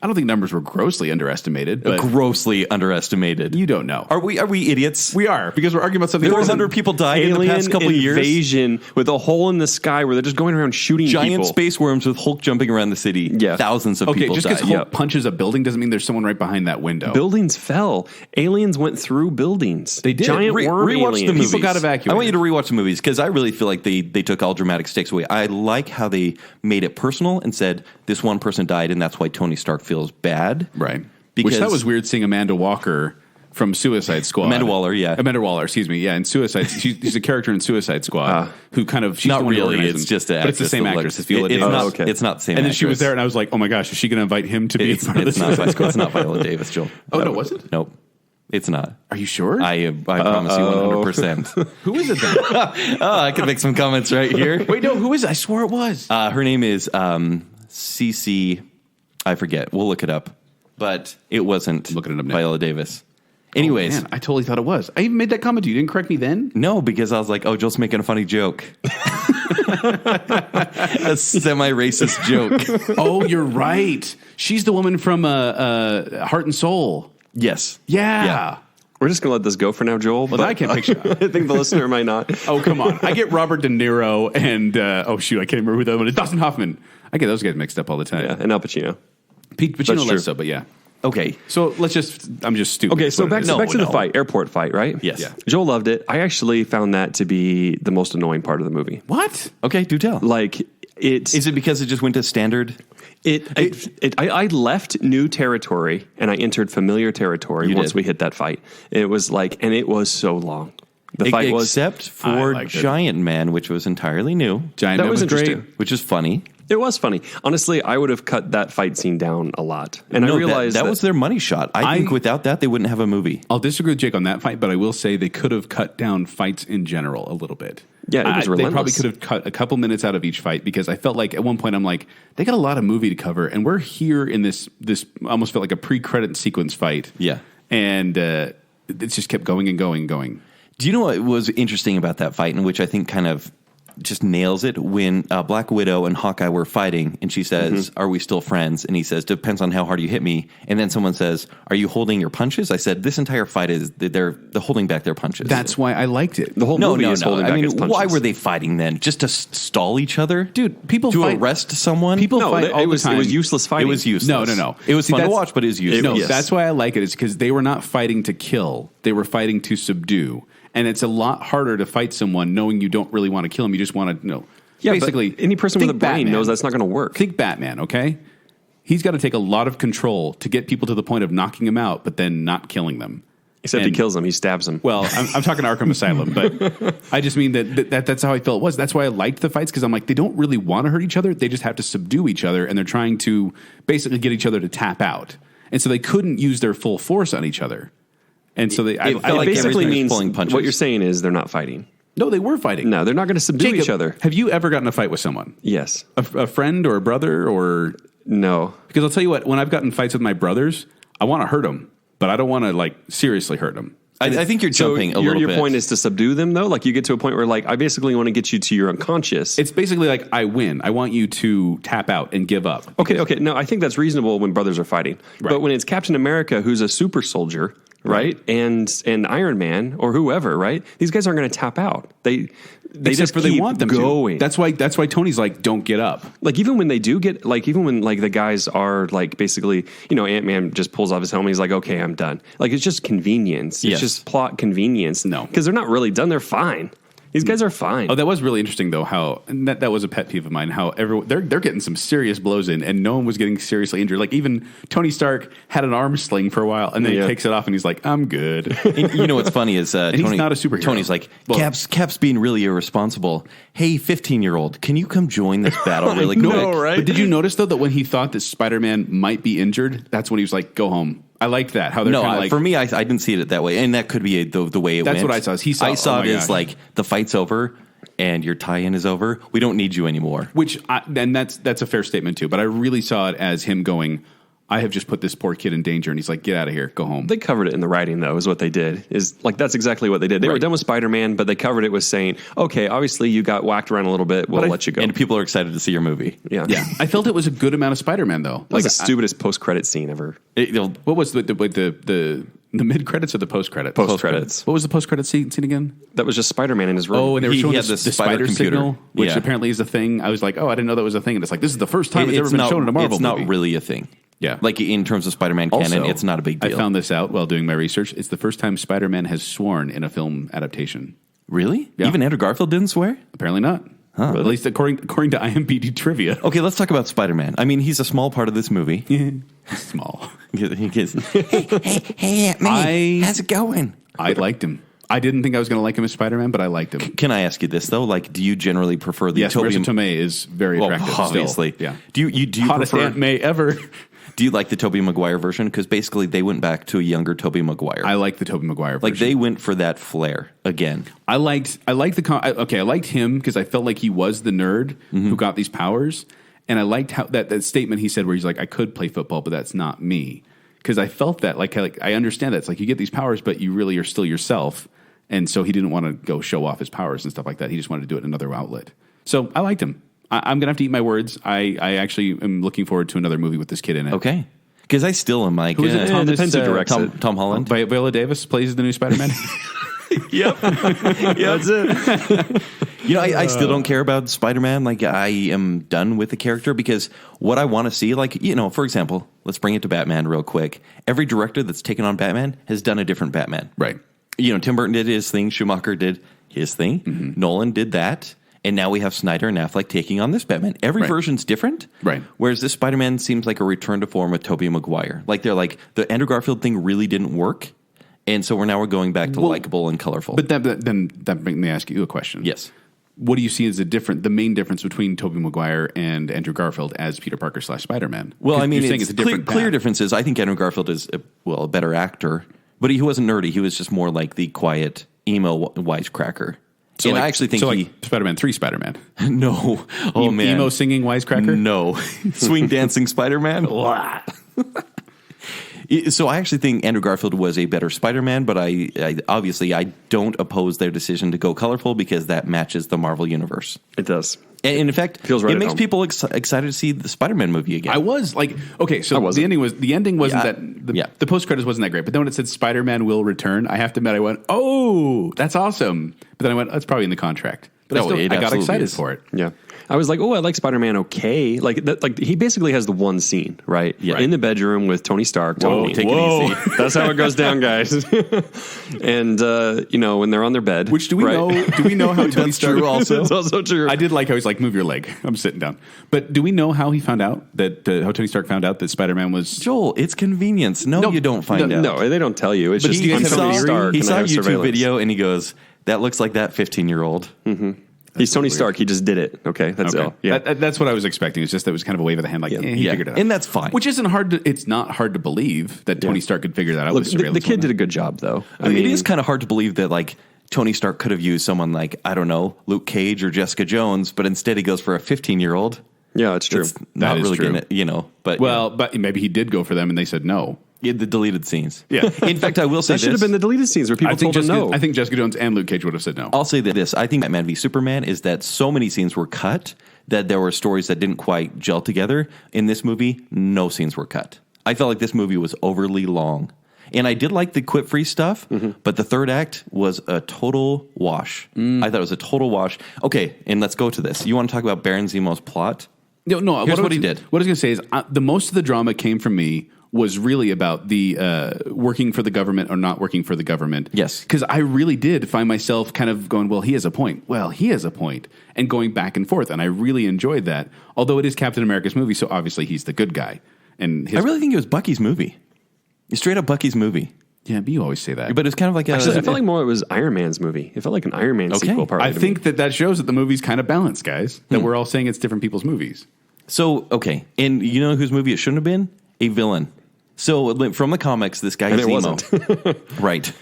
I don't think numbers were grossly underestimated. But grossly underestimated. You don't know. Are we idiots? We are, because we're arguing about something. 400 people died in the past couple of years. Invasion with a hole in the sky where they're just going around shooting giant space worms with Hulk jumping around the city. Yeah. Thousands of people just died. because Hulk punches a building doesn't mean there's someone right behind that window. Buildings fell. Aliens went through buildings. They did. Giant worm aliens. The movies. People got evacuated. I want you to rewatch the movies because I really feel like they took all dramatic stakes away. I like how they made it personal and said this one person died and that's why Tony Stark feels bad. Right. Because that was weird seeing Amanda Walker from Suicide Squad. Amanda Waller, excuse me. Yeah, in Suicide, she's a character in Suicide Squad who kind of, she's not really, it's just but it's the same actress. It's Viola Davis. It's not the same and then actress. she was there and I was like, oh my gosh, is she going to invite him to be part of the Suicide Squad? It's not Viola Davis, Joel. Oh, no, was it? Nope. It's not. Are you sure? I promise you 100%. Who is it then? I can make some comments right here. Wait, no, who is it? I swore it was. Her name is Cece. I forget. We'll look it up. But it wasn't Viola Davis. Anyways. Oh, man, I totally thought it was. I even made that comment to you. You didn't correct me then? No, because I was like, oh, Joel's making a funny joke. A semi-racist joke. Oh, you're right. She's the woman from Heart and Soul. Yes. Yeah. We're just going to let this go for now, Joel. Well, I can't picture. I think the listener might not. Oh, come on. I get Robert De Niro and, I can't remember who the other one is. Dustin Hoffman. I get those guys mixed up all the time. Yeah, and Al Pacino. Pacino less so, but yeah. Okay. So I'm just stupid. Okay, so back to the fight, airport fight, right? Yes. Yeah. Joel loved it. I actually found that to be the most annoying part of the movie. What? Okay, do tell. Is it because it just went to standard? I left new territory and I entered familiar territory once we hit that fight. It was and it was so long. The fight was except for Giant Man, which was entirely new. Giant Man was great, which is funny. It was funny. Honestly, I would have cut that fight scene down a lot. And I realized that was their money shot. I think without that, they wouldn't have a movie. I'll disagree with Jake on that fight, but I will say they could have cut down fights in general a little bit. Yeah, it was relentless. They probably could have cut a couple minutes out of each fight because I felt like at one point I'm like, they got a lot of movie to cover, and we're here in this almost felt like a pre-credit sequence fight. Yeah. And it just kept going and going and going. Do you know what was interesting about that fight, and which I think kind of just nails it when Black Widow and Hawkeye were fighting, and she says, "Are we still friends?" And he says, "Depends on how hard you hit me." And then someone says, "Are you holding your punches?" I said, "This entire fight is they're holding back their punches." That's why I liked it. The whole movie is holding back his punches. Why were they fighting then? Just to stall each other, Dude, people to fight. arrest someone. People No, fight all it was the time. it was useless fighting. It was useless. No. It was See, fun to that's- watch, but it was useless. No, Yes. that's why I like it. Is because they were not fighting to kill; they were fighting to subdue. And it's a lot harder to fight someone knowing you don't really want to kill them. You just want to Yeah, basically, but any person with a think brain Batman. knows that's not going to work. Think Batman, okay? He's got to take a lot of control to get people to the point of knocking them out, but then not killing them. Except he And- kills them, he stabs them. Well, I'm talking Arkham Asylum, but I just mean that's how I felt it was. That's why I liked the fights, because I'm like, they don't really want to hurt each other. They just have to subdue each other, and they're trying to basically get each other to tap out. And so they couldn't use their full force on each other. And so felt I like it basically everything was means pulling punches. what you're saying is they're not fighting. no, they were fighting. No, they're not going to subdue Jacob, each other. Have you ever gotten in a fight with someone? Yes. A friend or a brother or... No. Because I'll tell you what, when I've gotten in fights with my brothers, I want to hurt them, but I don't want to seriously hurt them. I think you're jumping a little your bit. point is to subdue them, though? Like you get to a point where I basically want to get you to your unconscious. It's basically like, I win. I want you to tap out and give up. Okay. No, I think that's reasonable when brothers are fighting. Right. But when it's Captain America, who's a super soldier, right? And Iron Man or whoever, right? These guys aren't going to tap out. They Except just for keep they want them going. to. That's why Tony's like, don't get up. Like even when they do get even when the guys are basically Ant-Man just pulls off his helmet, he's like, okay, I'm done. Like it's just convenience. Yes. It's just plot convenience. No. Because they're not really done. They're fine. These guys are fine. Oh, that was really interesting though. How and that was a pet peeve of mine. How everyone they're getting some serious blows in, and no one was getting seriously injured. Like even Tony Stark had an arm sling for a while, and then he takes it off, and he's like, "I'm good." And you know what's funny is he's Tony, not a superhero. Tony's like, Well- Cap's being really irresponsible. Hey, 15-year-old, can you come join this battle really quick? right? But did you notice though that when he thought that Spider-Man might be injured, that's when he was like, "Go home." I liked that. How they're No, kind of like, for me, I didn't see it that way, and that could be the way it went. That's what I saw. I saw oh my it as gosh. like the fight's over and your tie-in is over. We don't need you anymore. and that's a fair statement too. But I really saw it as him going, I have just put this poor kid in danger, and he's like, get out of here, go home. They covered it in the writing, though, is what they did. That's exactly what they did. They were done with Spider-Man, but they covered it with saying, okay, obviously you got whacked around a little bit. We'll let you go. And people are excited to see your movie. Yeah. I felt it was a good amount of Spider-Man though. That was the stupidest post-credit scene ever. What was the mid credits or the post credits? Post-credits. What was the post credits scene again? That was just Spider-Man in his room. Oh, and they were He showing had the the spider computer. signal, which Yeah. apparently is a thing. I was like, I didn't know that was a thing. And it's like, this is the first time it's ever been shown in a Marvel It's movie. not really a thing. Yeah. Like in terms of Spider-Man canon, Also, it's not a big deal. I found this out while doing my research. It's the first time Spider-Man has sworn in a film adaptation. Really? Yeah. Even Andrew Garfield didn't swear? Apparently not. At least according to IMDb trivia. Okay, let's talk about Spider-Man. I mean, he's a small part of this movie. Small. He gets, hey, Aunt May, how's it going? I liked him. I didn't think I was going to like him as Spider-Man, but I liked him. Can I ask you this though? Like, do you generally prefer the Yes, Tobey? Marissa Tomei is very attractive. Obviously, Still. Yeah. Do you Hottest prefer? Aunt May ever. Do you like the Tobey Maguire version? Because basically, they went back to a younger Tobey Maguire. I like the Tobey Maguire version. Like they went for that flair again. I liked I liked him because I felt like he was the nerd who got these powers, and I liked how that statement he said where he's like, I could play football, but that's not me. Because I felt that like I understand that it's like you get these powers, but you really are still yourself, and so he didn't want to go show off his powers and stuff like that. He just wanted to do it in another outlet. So I liked him. I'm gonna have to eat my words. I actually am looking forward to another movie with this kid in it. Okay, because I still am like, Who is it? Depends who directs it. Tom Holland. Viola Davis plays the new Spider-Man. Yep. Yeah, that's it. You know, I still don't care about Spider-Man. Like, I am done with the character because what I want to see, like, you know, for example, let's bring it to Batman real quick. Every director that's taken on Batman has done a different Batman. Right. You know, Tim Burton did his thing. Schumacher did his thing. Mm-hmm. Nolan did that. And now we have Snyder and Affleck taking on this Batman. Every Right. version's different. Right. Whereas this Spider-Man seems like a return to form with Tobey Maguire. Like, they're like, the Andrew Garfield thing really didn't work. And so we're going back to likable and colorful. But then that makes me ask you a question. Yes. What do you see as the main difference between Tobey Maguire and Andrew Garfield as Peter Parker / Spider-Man? Well, I mean, you're saying it's a different clear path. differences. I think Andrew Garfield is a better actor, but he wasn't nerdy. He was just more like the quiet emo wisecracker. So and like, I actually think Spider-Man 3 Spider-Man. no, oh man, Emo singing wisecracker. no, swing dancing Spider-Man. So I actually think Andrew Garfield was a better Spider-Man, but I obviously I don't oppose their decision to go colorful because that matches the Marvel universe. It does. And in fact, Feels right it at makes home. people excited to see the Spider-Man movie again. I was like, okay, so the ending wasn't the post credits wasn't that great, but then when it said Spider-Man will return, I have to admit I went, oh, that's awesome. But then I went, that's probably in the contract. But No, it I got absolutely excited is. for it. Yeah. I was like, oh, I like Spider-Man okay. Like he basically has the one scene, right? Yeah. In the bedroom with Tony Stark. Tony, take it easy. That's how it goes down, guys. And, when they're on their bed. Which do we know? Do we know how Tony Stark true also. It's also true. I did like how he's like, move your leg. I'm sitting down. But do we know how he found out that how Tony Stark found out that Spider-Man was? Joel, it's convenience. No, you don't find out. No, they don't tell you. It's But just do you guys I'm have Tony a theory? Stark. He and I saw a have YouTube surveillance. video and he goes, that looks like that 15-year-old. He's Tony Stark. He just did it. Okay, that's Okay. all. Yeah. That's what I was expecting. It's just that it was kind of a wave of the hand, like, he figured it out. And that's fine. Which isn't hard to, it's not hard to believe that Tony Stark could figure that out Look, with the surveillance. kid did a good job, though. I mean, it is kind of hard to believe that, like, Tony Stark could have used someone like, I don't know, Luke Cage or Jessica Jones, but instead he goes for a 15-year-old. Yeah, it's true. It's not is really true. gonna, but Well, but maybe he did go for them and they said no. yeah, the deleted scenes. Yeah. In fact, I will say That should have been the deleted scenes where people told him no. I think Jessica Jones and Luke Cage would have said no. I'll say this. I think Batman v Superman is that so many scenes were cut that there were stories that didn't quite gel together. In this movie, no scenes were cut. I felt like this movie was overly long. And I did like the quit-free stuff, but the third act was a total wash. I thought it was a total wash. Okay, and let's go to this. You want to talk about Baron Zemo's plot? No. Here's what he did. What I was going to say is the most of the drama came from me was really about the working for the government or not working for the government. Yes. Because I really did find myself kind of going, well, he has a point. Well, he has a point. And going back and forth. And I really enjoyed that. Although it is Captain America's movie, so obviously he's the good guy. And I really think it was Bucky's movie. Straight up Bucky's movie. Yeah, but you always say that. But it was kind of like Actually, I felt like more it was Iron Man's movie. It felt like an Iron Man sequel. Partly I to think me. that shows that the movie's kind of balanced, guys. That we're all saying it's different people's movies. So, okay. And you know whose movie it shouldn't have been? A villain. So, from the comics, this guy And it Zemo. Right.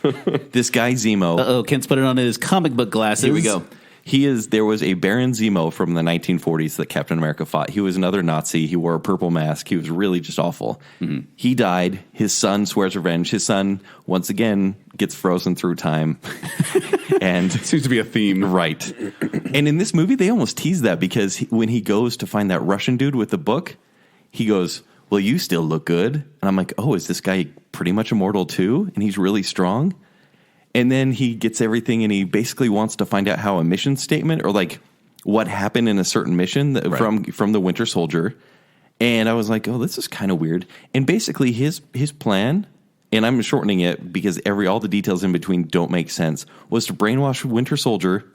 This guy Zemo. Uh-oh, Kent's put it on his comic book glasses. Here we go. There was a Baron Zemo from the 1940s that Captain America fought. He was another Nazi. He wore a purple mask. He was really just awful. He died. His son swears revenge. His son, once again, gets frozen through time. And Seems to be a theme. right. And in this movie, they almost tease that because when he goes to find that Russian dude with the book, he goes, well, you still look good. And I'm like, oh, is this guy pretty much immortal too? And he's really strong? And then he gets everything and he basically wants to find out how a mission statement or like what happened in a certain mission from the Winter Soldier. And I was like, oh, this is kind of weird. And basically his plan, and I'm shortening it because all the details in between don't make sense, was to brainwash Winter Soldier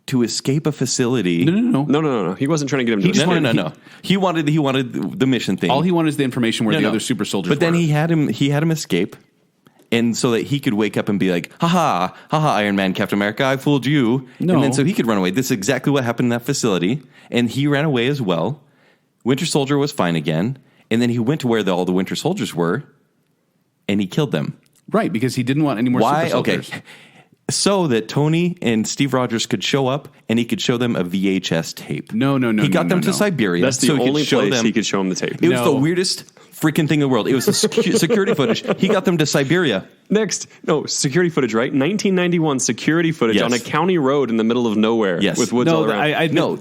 to escape a facility. No. He wasn't trying to get him to escape. No. He wanted the mission thing. All he wanted is the information where the other super soldiers But then were. he had him escape. And so that he could wake up and be like, haha, Iron Man, Captain America, I fooled you. No. And then so he could run away. This is exactly what happened in that facility. And he ran away as well. Winter Soldier was fine again. And then he went to where all the Winter Soldiers were, and he killed them. Right, because he didn't want any more super soldiers. Okay. So that Tony and Steve Rogers could show up, and he could show them a VHS tape. No. He got them to Siberia. That's the so he could only show place them. he could show him the tape. It was the weirdest freaking thing in the world. It was a security footage. He got them to Siberia. Security footage, right? 1991 security footage Yes. on a county road in the middle of nowhere Yes. with woods all around.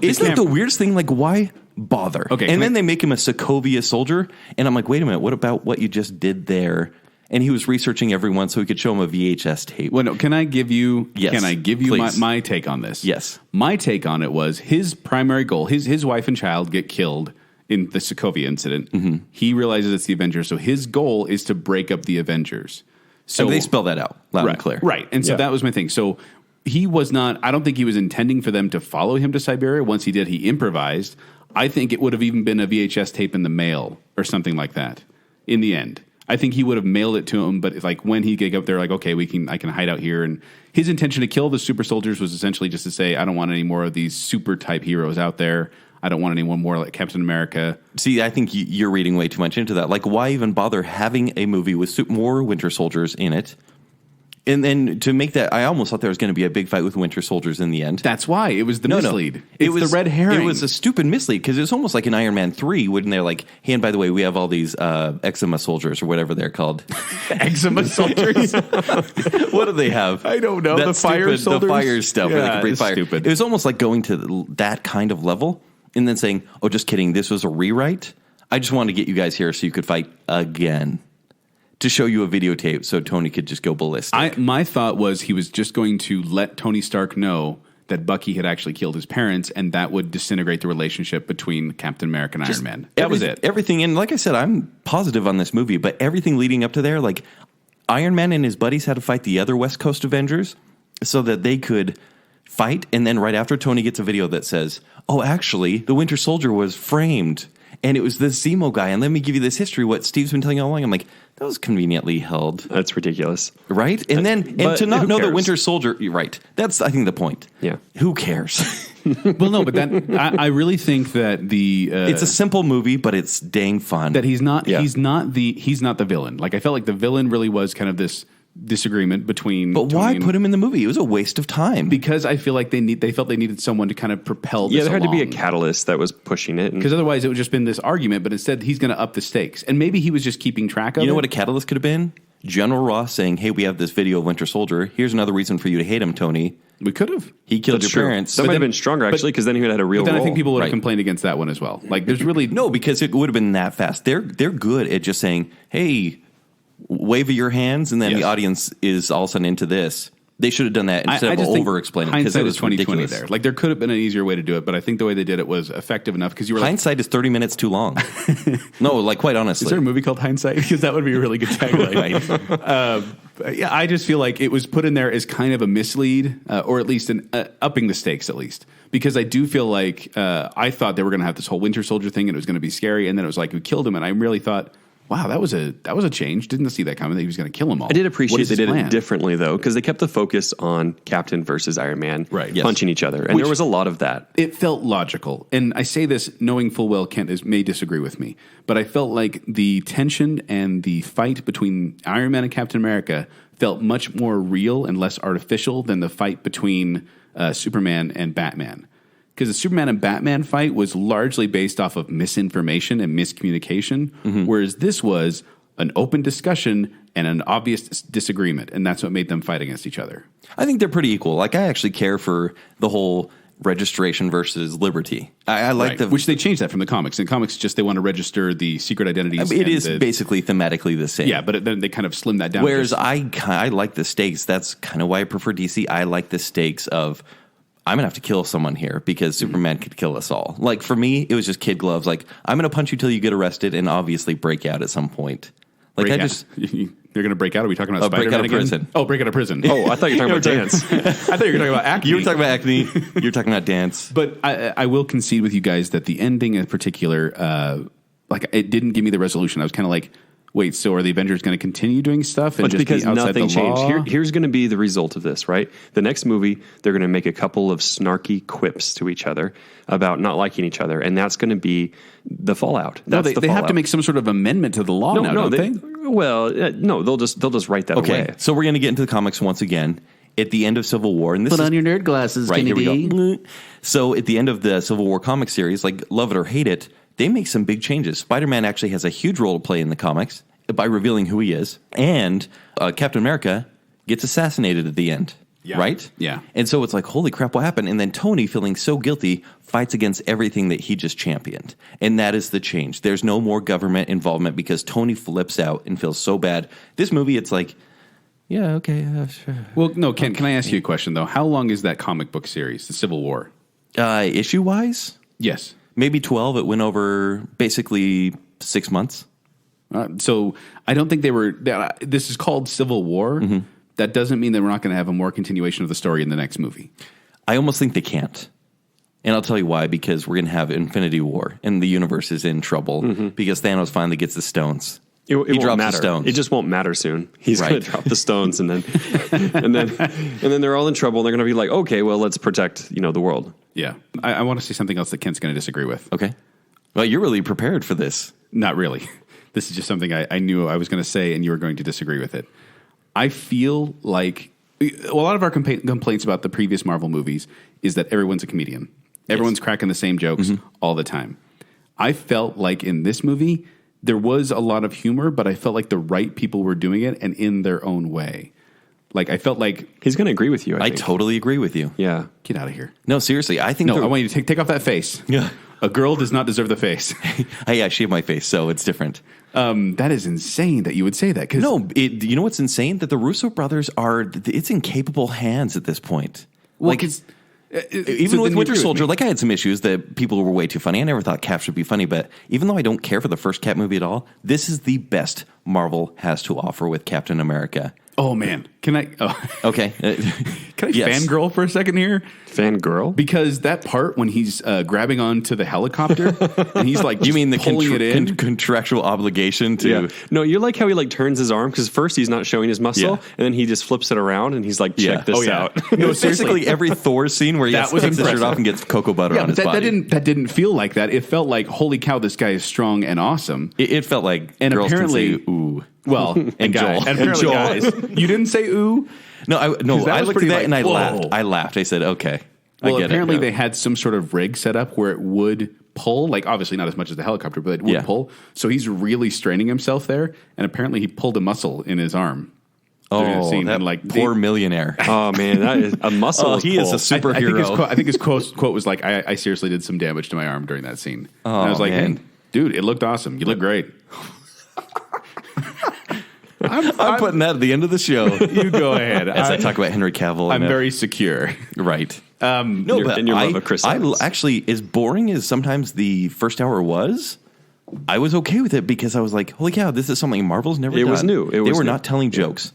Isn't that the weirdest thing? Like, why bother? Okay, and then they make him a Sokovia soldier, and I'm like, wait a minute, what about what you just did there? And he was researching everyone so he could show him a VHS tape. Well, no, can I give you Please. my take on this? Yes. My take on it was his primary goal, his wife and child get killed in the Sokovia incident. He realizes it's the Avengers, so his goal is to break up the Avengers. So they spell that out loud and clear. Right. And so that was my thing. So he was not, I don't think he was intending for them to follow him to Siberia. Once he did, he improvised. I think it would have even been a VHS tape in the mail or something like that in the end. I think he would have mailed it to him, but like when he gave up there, like, okay, I can hide out here. And his intention to kill the super soldiers was essentially just to say, I don't want any more of these super type heroes out there. I don't want anyone more like Captain America. See, I think you're reading way too much into that. Like, why even bother having a movie with more Winter Soldiers in it? And then to make that, I almost thought there was going to be a big fight with Winter Soldiers in the end. That's why. It was the mislead. No. It was the red herring. It was a stupid mislead because it was almost like in Iron Man 3 when they're like, hey, and by the way, we have all these eczema soldiers or whatever they're called. Eczema soldiers? What do they have? I don't know. That's the fire stupid, soldiers? The fire stuff where they can breathe it's fire. stupid. It was almost like going to that kind of level and then saying, oh, just kidding, this was a rewrite. I just wanted to get you guys here so you could fight again. To show you a videotape so Tony could just go ballistic. My thought was he was just going to let Tony Stark know that Bucky had actually killed his parents, and that would disintegrate the relationship between Captain America and Iron Man. That was it. Everything, and like I said, I'm positive on this movie, but everything leading up to there, like Iron Man and his buddies had to fight the other West Coast Avengers so that they could fight, and then right after Tony gets a video that says, oh, actually, the Winter Soldier was framed. And it was this Zemo guy. And let me give you this history, what Steve's been telling you all along. I'm like, that was conveniently held. That's ridiculous. Right? And to not know the Winter Soldier, you're right. That's, I think, the point. Yeah. Who cares? Well, no, but I really think that it's a simple movie, but it's dang fun. That he's not the villain. Like, I felt like the villain really was kind of this disagreement between. But why put him in the movie? It was a waste of time. Because I feel like they felt they needed someone to kind of propel this there had along. to be a catalyst that was pushing it. Because otherwise it would just been this argument, but instead he's going to up the stakes. And maybe he was just keeping track of it. You know what a catalyst could have been? General Ross saying, hey, we have this video of Winter Soldier. Here's another reason for you to hate him, Tony. We could have. He killed your parents. That might have been stronger, actually, because then he would have had a real But then role. I think people would have complained against that one as well. Like, there's really... No, because it would have been that fast. They're good at just saying, hey... wave of your hands, and then the audience is all of a sudden into this. They should have done that instead of over-explaining. Hindsight is 20/20 ridiculous. there. Like, there could have been an easier way to do it, but I think the way they did it was effective enough because you were hindsight is 30 minutes too long. No, like quite honestly. Is there a movie called Hindsight? Because that would be a really good tagline. Yeah, I just feel like it was put in there as kind of a mislead, or at least an upping the stakes, at least. Because I do feel like I thought they were going to have this whole Winter Soldier thing, and it was going to be scary, and then it was like, we killed him, and I really thought... wow, that was a change. Didn't see that coming, that he was going to kill them all. I did appreciate they did plan? it differently, though, because they kept the focus on Captain versus Iron Man punching each other. And there was a lot of that. It felt logical. And I say this knowing full well Kent may disagree with me, but I felt like the tension and the fight between Iron Man and Captain America felt much more real and less artificial than the fight between Superman and Batman. Because the Superman and Batman fight was largely based off of misinformation and miscommunication, whereas this was an open discussion and an obvious disagreement, and that's what made them fight against each other. I think they're pretty equal. Like, I actually care for the whole registration versus liberty. I like which they changed that from the comics. In comics, just they want to register the secret identities. It is basically thematically the same. Yeah, but then they kind of slimmed that down. Whereas I like the stakes. That's kind of why I prefer DC. I like the stakes of... I'm going to have to kill someone here because Superman could kill us all. Like, for me, it was just kid gloves. Like, I'm going to punch you till you get arrested and obviously break out at some point. Like, You're going to break out? Are we talking about Spider-Man break out of again? prison. Oh, break out of prison. Oh, I thought you were talking about dance. I thought you were talking about acne. You were talking about acne. You were talking about dance. But I will concede with you guys that the ending in particular, like, it didn't give me the resolution. I was kind of like, wait, so are the Avengers going to continue doing stuff? And But because nothing changed. Law? Here's going to be the result of this, right? The next movie, they're going to make a couple of snarky quips to each other about not liking each other, and that's going to be the fallout. No, they have to make some sort of amendment to the law don't they? Well, no, they'll just write that away. So we're going to get into the comics once again. At the end of Civil War, and this Put on your nerd glasses, right, Kennedy. here we go. So at the end of the Civil War comic series, like, love it or hate it, they make some big changes. Spider-Man actually has a huge role to play in the comics by revealing who he is, and Captain America gets assassinated at the end, right? Yeah. And so it's like, holy crap, what happened? And then Tony, feeling so guilty, fights against everything that he just championed. And that is the change. There's no more government involvement because Tony flips out and feels so bad. This movie, it's like, yeah, okay, sure. Well, no, Ken, can I ask you a question, though? How long is that comic book series, the Civil War? Issue-wise? Yes. Maybe 12. It went over basically 6 months. So I don't think they were. This is called Civil War. That doesn't mean that we're not going to have a more continuation of the story in the next movie. I almost think they can't. And I'll tell you why, because we're going to have Infinity War, and the universe is in trouble because Thanos finally gets the stones. It he drops matter. the stones. It just won't matter soon. He's going to drop the stones, and then and then they're all in trouble. And they're going to be like, okay, well, let's protect the world. Yeah, I want to say something else that Kent's going to disagree with. Okay. Well, you're really prepared for this. Not really. This is just something I knew I was going to say, and you were going to disagree with it. I feel like a lot of our complaints about the previous Marvel movies is that everyone's a comedian. Everyone's cracking the same jokes all the time. I felt like in this movie, there was a lot of humor, but I felt like the right people were doing it and in their own way. Like, I felt like... He's going to agree with you, I think. totally agree with you. Yeah. Get out of here. No, seriously. I think... No, I want you to take off that face. Yeah. A girl does not deserve the face. I shave my face, so it's different. That is insane that you would say that. No, you know what's insane? That the Russo brothers it's in capable hands at this point. Well, like, even with Winter Soldier, like I had some issues that people were way too funny. I never thought Cap should be funny, but even though I don't care for the first Cap movie at all, this is the best Marvel has to offer with Captain America. Oh, man. Can I... Oh. Okay. Can I fangirl for a second here? Fangirl? Because that part when he's grabbing onto the helicopter and he's like, you mean the pulling it in? Contractual obligation to? Yeah. No, you like how he like turns his arm because first he's not showing his muscle, Yeah. and then he just flips it around and he's like, check this out. No, basically every Thor scene where he takes his shirt off and gets cocoa butter on his body. That didn't feel like that. It felt like, holy cow, this guy is strong and awesome. It felt like And girls apparently, can say ooh. Well, and guys, Joel. and apparently Joel. guys, you didn't say ooh. No, I that looked was at pretty that like, and I whoa. laughed. I laughed. I said, okay. Well, I get apparently it. they had some sort of rig set up where it would pull, like obviously not as much as the helicopter, but it would pull. So he's really straining himself there, and apparently he pulled a muscle in his arm. during the scene, that and like poor millionaire. Oh man, that is a muscle. He is a superhero. I think his quote was like, "I seriously did some damage to my arm during that scene." And I was like, man. "Hey, dude, it looked awesome. You look great." I'm putting that at the end of the show. You go ahead. As I talk about Henry Cavill. I'm very secure. Right. No, but in your love of Chris Evans. Actually, as boring as sometimes the first hour was, I was okay with it because I was like, holy cow, this is something Marvel's never done. It was new. They were not telling jokes.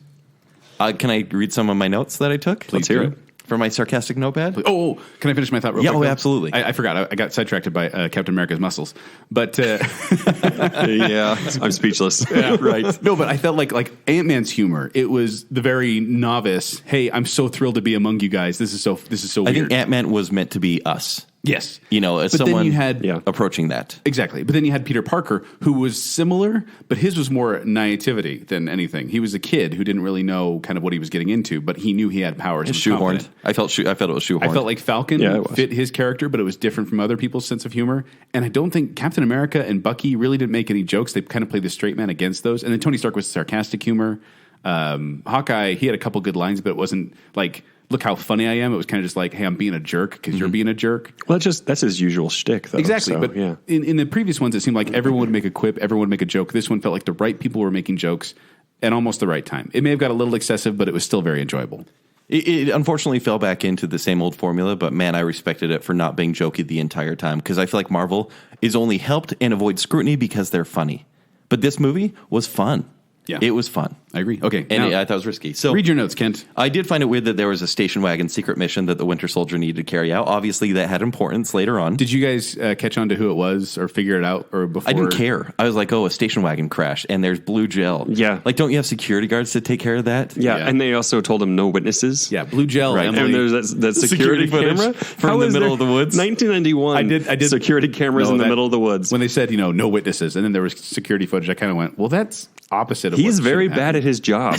Can I read some of my notes that I took? Let's hear it. From my sarcastic notepad? Oh, can I finish my thought real quick? Yeah, though? absolutely. I forgot. I got sidetracked by Captain America's muscles. But Yeah, I'm speechless. yeah, right. No, but I felt like Ant-Man's humor. It was the very novice. Hey, I'm so thrilled to be among you guys. This is so I weird. think Ant-Man was meant to be us. Yes. You know, as But then someone you had- approaching that. Exactly. But then you had Peter Parker, who was similar, but his was more naivety than anything. He was a kid who didn't really know kind of what he was getting into, but he knew he had powers. It's and was shoehorned. confident. I felt it was shoehorned. I felt like Falcon fit his character, but it was different from other people's sense of humor. And I don't think Captain America and Bucky really didn't make any jokes. They kind of played the straight man against those. And then Tony Stark was sarcastic humor. Hawkeye, he had a couple good lines, but it wasn't like, look how funny I am. It was kind of just like, hey, I'm being a jerk because you're being a jerk. Well, that's his usual shtick, though. Exactly. So, but yeah. in the previous ones, it seemed like everyone would make a quip, everyone would make a joke. This one felt like the right people were making jokes at almost the right time. It may have got a little excessive, but it was still very enjoyable. It unfortunately fell back into the same old formula, but man, I respected it for not being jokey the entire time because I feel like Marvel is only helped and avoids scrutiny because they're funny. But this movie was fun. Yeah. It was fun. I agree. Okay. And now, I thought it was risky. So read your notes, Kent. I did find it weird that there was a station wagon secret mission that the Winter Soldier needed to carry out. Obviously, that had importance later on. Did you guys catch on to who it was or figure it out or before? I didn't care. I was like, oh, a station wagon crashed and there's blue gel. Yeah. Like, don't you have security guards to take care of that? Yeah, Yeah. and they also told him no witnesses. Yeah, blue gel. Right. Emily. And there's that security footage camera from How the is middle there- of the woods. 1991. I did security cameras in the middle of the woods. When they said, no witnesses, and then there was security footage, I kind of went, well, that's opposite of He's what very should bad happen. at his job.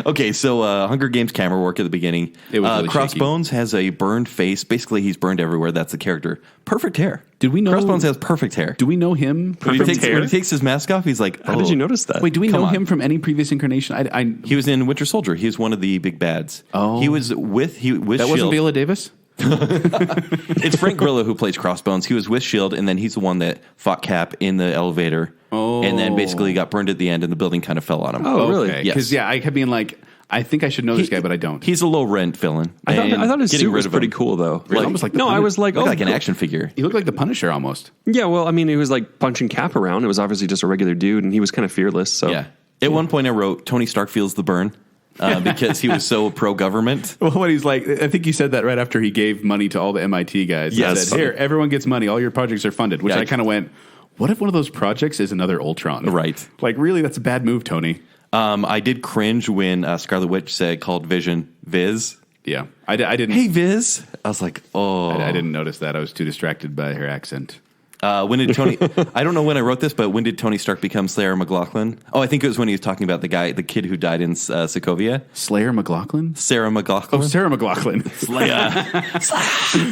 Okay, so Hunger Games camera work at the beginning. It was really Crossbones has a burned face. Basically, he's burned everywhere. That's the character. Perfect hair. Did we know- Crossbones has perfect hair. Do we know him? when, perfect hair? he takes his mask off, he's like, How did you notice that? Wait, do we Come know on. him from any previous incarnation? He was in Winter Soldier. He was one of the big bads. Oh. He was with that S.H.I.E.L.D. wasn't Viola Davis? It's Frank Grillo who plays Crossbones. He was with S.H.I.E.L.D., and then he's the one that fought Cap in the elevator. Oh. And then basically got burned at the end, and the building kind of fell on him. Oh, really? Okay. Yes. Because, I kept being like, I think I should know this guy, but I don't. He's a low-rent villain. I thought his getting suit rid was of pretty him. cool, though. almost like the no, I Punisher. was like, Looked oh, like an cool. action figure. He looked like the Punisher almost. Yeah, well, I mean, he was like punching Cap around. It was obviously just a regular dude, and he was kind of fearless. So Yeah. At one point, I wrote, Tony Stark feels the burn because he was so pro-government. Well, what he's like, I think he said that right after he gave money to all the MIT guys. Yes. He said, here, everyone gets money. All your projects are funded. Which Yeah. I kind of went, what if one of those projects is another Ultron? Right. Like, really, that's a bad move, Tony. I did cringe when Scarlet Witch called Vision Viz. Yeah. I didn't. Hey, Viz. I was like, oh. I didn't notice that. I was too distracted by her accent. When did Tony? I don't know when I wrote this, but when did Tony Stark become Slayer McLaughlin? Oh, I think it was when he was talking about the kid who died in Sokovia. Slayer McLaughlin? Sarah McLaughlin. Oh, Sarah McLaughlin. Slayer.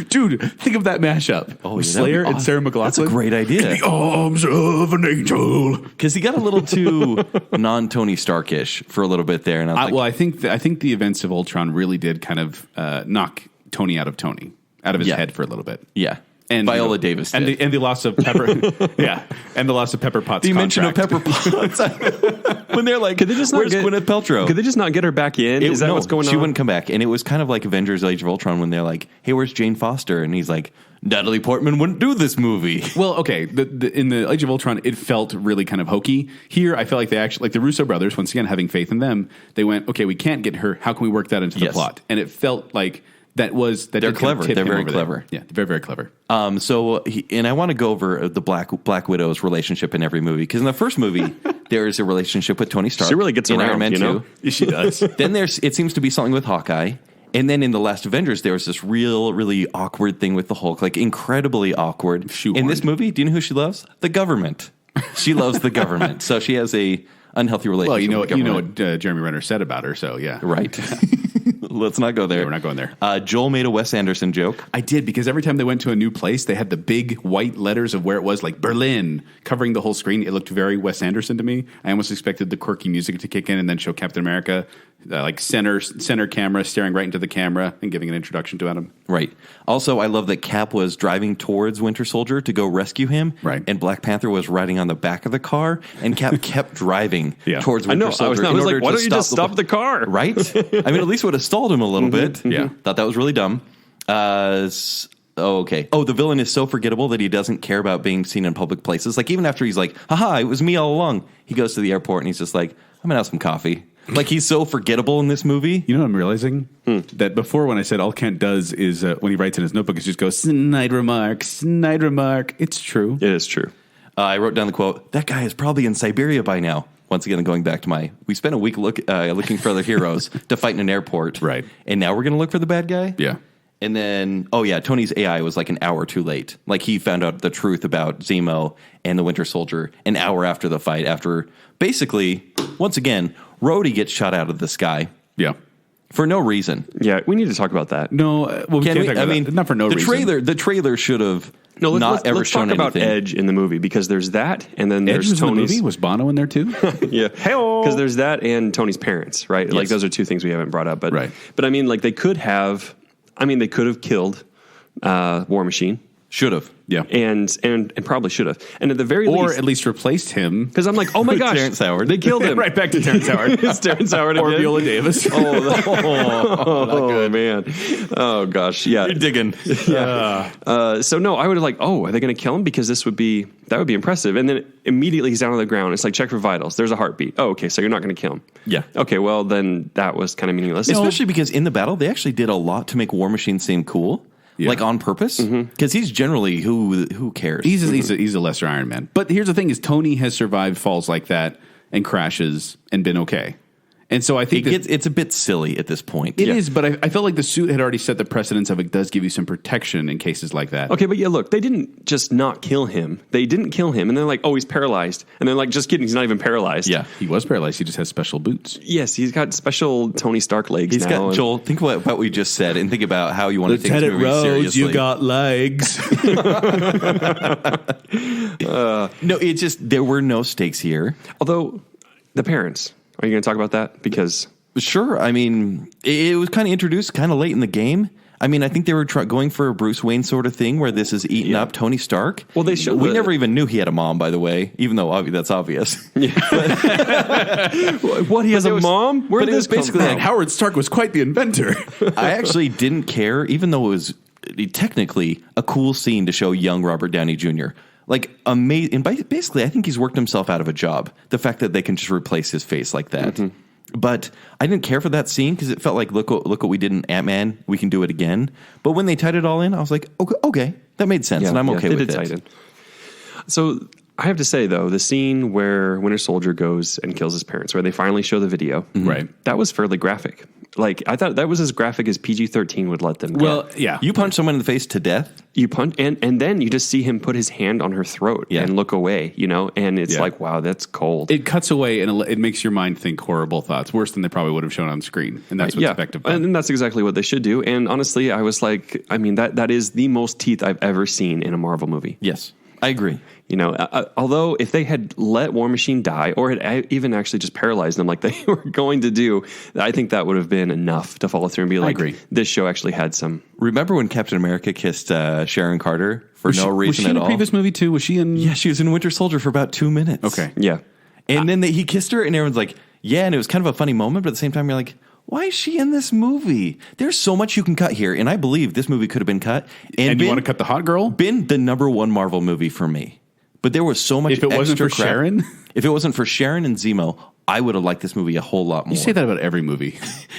Dude, think of that mashup. Oh, yeah, Slayer awesome. and Sarah McLaughlin. That's a great idea. In the arms of an angel. Because he got a little too non-Tony Starkish for a little bit there. And I was I think the events of Ultron really did kind of knock Tony out of his head for a little bit. Yeah. And Viola Davis did. and the loss of Pepper, and the loss of Pepper Potts. The mention of Pepper Potts when they're like, could they just not "Where's Gwyneth Paltrow?" Could they just not get her back in? Is that what's going on? She wouldn't come back, and it was kind of like Avengers: Age of Ultron when they're like, "Hey, where's Jane Foster?" And he's like, "Natalie Portman wouldn't do this movie." Well, okay, in the Age of Ultron, it felt really kind of hokey. Here, I felt like they actually, like the Russo brothers, once again having faith in them, they went, "Okay, we can't get her. How can we work that into the plot?" And it felt like. They're clever. They're very clever. Yeah, they're very, very clever. And I want to go over the Black Widow's relationship in every movie because in the first movie there is a relationship with Tony Stark. She really gets in around, Iron Man 2. Yeah, she does. Then it seems to be something with Hawkeye, and then in the last Avengers there was this really awkward thing with the Hulk, like incredibly awkward. In this movie, do you know who she loves? The government. She loves the government, so she has a unhealthy relationship. Well, with the government. what Jeremy Renner said about her, so yeah, Right. Let's not go there. Yeah, we're not going there. Joel made a Wes Anderson joke. I did, because every time they went to a new place, they had the big white letters of where it was, like Berlin, covering the whole screen. It looked very Wes Anderson to me. I almost expected the quirky music to kick in and then show Captain America, like center camera, staring right into the camera and giving an introduction to him. Right. Also, I love that Cap was driving towards Winter Soldier to go rescue him. Right. And Black Panther was riding on the back of the car, and Cap kept driving towards Winter Soldier. I was like, why don't you just stop the car? Right? I mean, at least would have stalled him a little bit. Yeah. Thought that was really dumb. Okay. Oh, the villain is so forgettable that he doesn't care about being seen in public places. Like, even after he's like, haha, it was me all along. He goes to the airport and he's just like, I'm going to have some coffee. Like, he's so forgettable in this movie. You know what I'm realizing? That before, when I said all Kent does is, when he writes in his notebook, is just go, snide remark. It's true. It is true. I wrote down the quote, that guy is probably in Siberia by now. Once again, going back to we spent a week looking for other heroes to fight in an airport. Right. And now we're going to look for the bad guy? Yeah. And then, Tony's AI was like an hour too late. Like, he found out the truth about Zemo and the Winter Soldier an hour after the fight, after basically, once again, Rhodey gets shot out of the sky. Yeah. For no reason. Yeah, we need to talk about that. No, well, we Can can't we? talk about that. Not for no reason. The trailer should have let's shown talk about anything. Edge in the movie, because there's that, and then Edge there's was in the Tony's. movie? Was Bono in there too? Yeah, because there's that and Tony's parents, right? Like, those are two things we haven't brought up, but Right. But I mean, like, they could have killed War Machine. Should have. Yeah. And probably should have. And at the very Or least, at least replaced him. because I'm like, oh my gosh, Terrence Howard. they killed him. Right back to Terrence Howard. It's Terrence Howard Or again. Viola Davis. Oh man. Oh gosh. Yeah. You're digging. So no, I would have like, are they going to kill him? Because that would be impressive. And then immediately he's down on the ground. It's like, check for vitals. There's a heartbeat. Oh, okay. So you're not going to kill him. Yeah. Okay. Well, then that was kind of meaningless. Especially because in the battle, they actually did a lot to make War Machine seem cool. Yeah. Like, on purpose. Because he's generally, who cares? He's a lesser Iron Man. But here's the thing: is Tony has survived falls like that and crashes and been okay. And so I think it's a bit silly at this point. It is, but I felt like the suit had already set the precedence of it does give you some protection in cases like that. Okay, but yeah, look, they didn't just not kill him. They didn't kill him, and they're like, oh, he's paralyzed. And they're like, just kidding, he's not even paralyzed. Yeah. He was paralyzed. He just has special boots. Yes, he's got special Tony Stark legs He's now. got, Joel, think about what we just said and think about how you want to take this movie seriously. you got legs. No, it's just, there were no stakes here. Although, the parents, are you going to talk about that? Because... Sure. I mean, it was kind of introduced kind of late in the game. I mean, I think they were going for a Bruce Wayne sort of thing where this is eating up Tony Stark. Well, they showed we never even knew he had a mom, by the way, even though that's obvious. What, he has a mom? Where did this basically come like from? Howard Stark was quite the inventor. I actually didn't care, even though it was technically a cool scene to show young Robert Downey Jr. Like, amazing. And basically, I think he's worked himself out of a job. The fact that they can just replace his face like that. Mm-hmm. But I didn't care for that scene because it felt like, look what we did in Ant-Man. We can do it again. But when they tied it all in, I was like, okay, that made sense, and I'm okay with it. Tie it in. So I have to say, though, the scene where Winter Soldier goes and kills his parents, where they finally show the video, Right. that was fairly graphic. Like, I thought that was as graphic as PG-13 would let them get. Well, yeah. You punch someone in the face to death? You punch, and then you just see him put his hand on her throat and look away, you know? And it's like, wow, that's cold. It cuts away and it makes your mind think horrible thoughts, worse than they probably would have shown on screen. And that's what's effective. And that's exactly what they should do. And honestly, I was like, I mean, that is the most teeth I've ever seen in a Marvel movie. Yes, I agree. You know, although if they had let War Machine die or had even actually just paralyzed them like they were going to do, I think that would have been enough to follow through and be like, this show actually had some. Remember when Captain America kissed Sharon Carter for no reason at all? Was she in the previous movie too? Was she in? Yeah, she was in Winter Soldier for about 2 minutes. Okay. Yeah. And then he kissed her and everyone's like, yeah, and it was kind of a funny moment, but at the same time you're like, why is she in this movie? There's so much you can cut here, and I believe this movie could have been cut. And you want to cut the hot girl? Been the number one Marvel movie for me. But there was so much If it wasn't for crap. Sharon? If it wasn't for Sharon and Zemo, I would have liked this movie a whole lot more. You say that about every movie.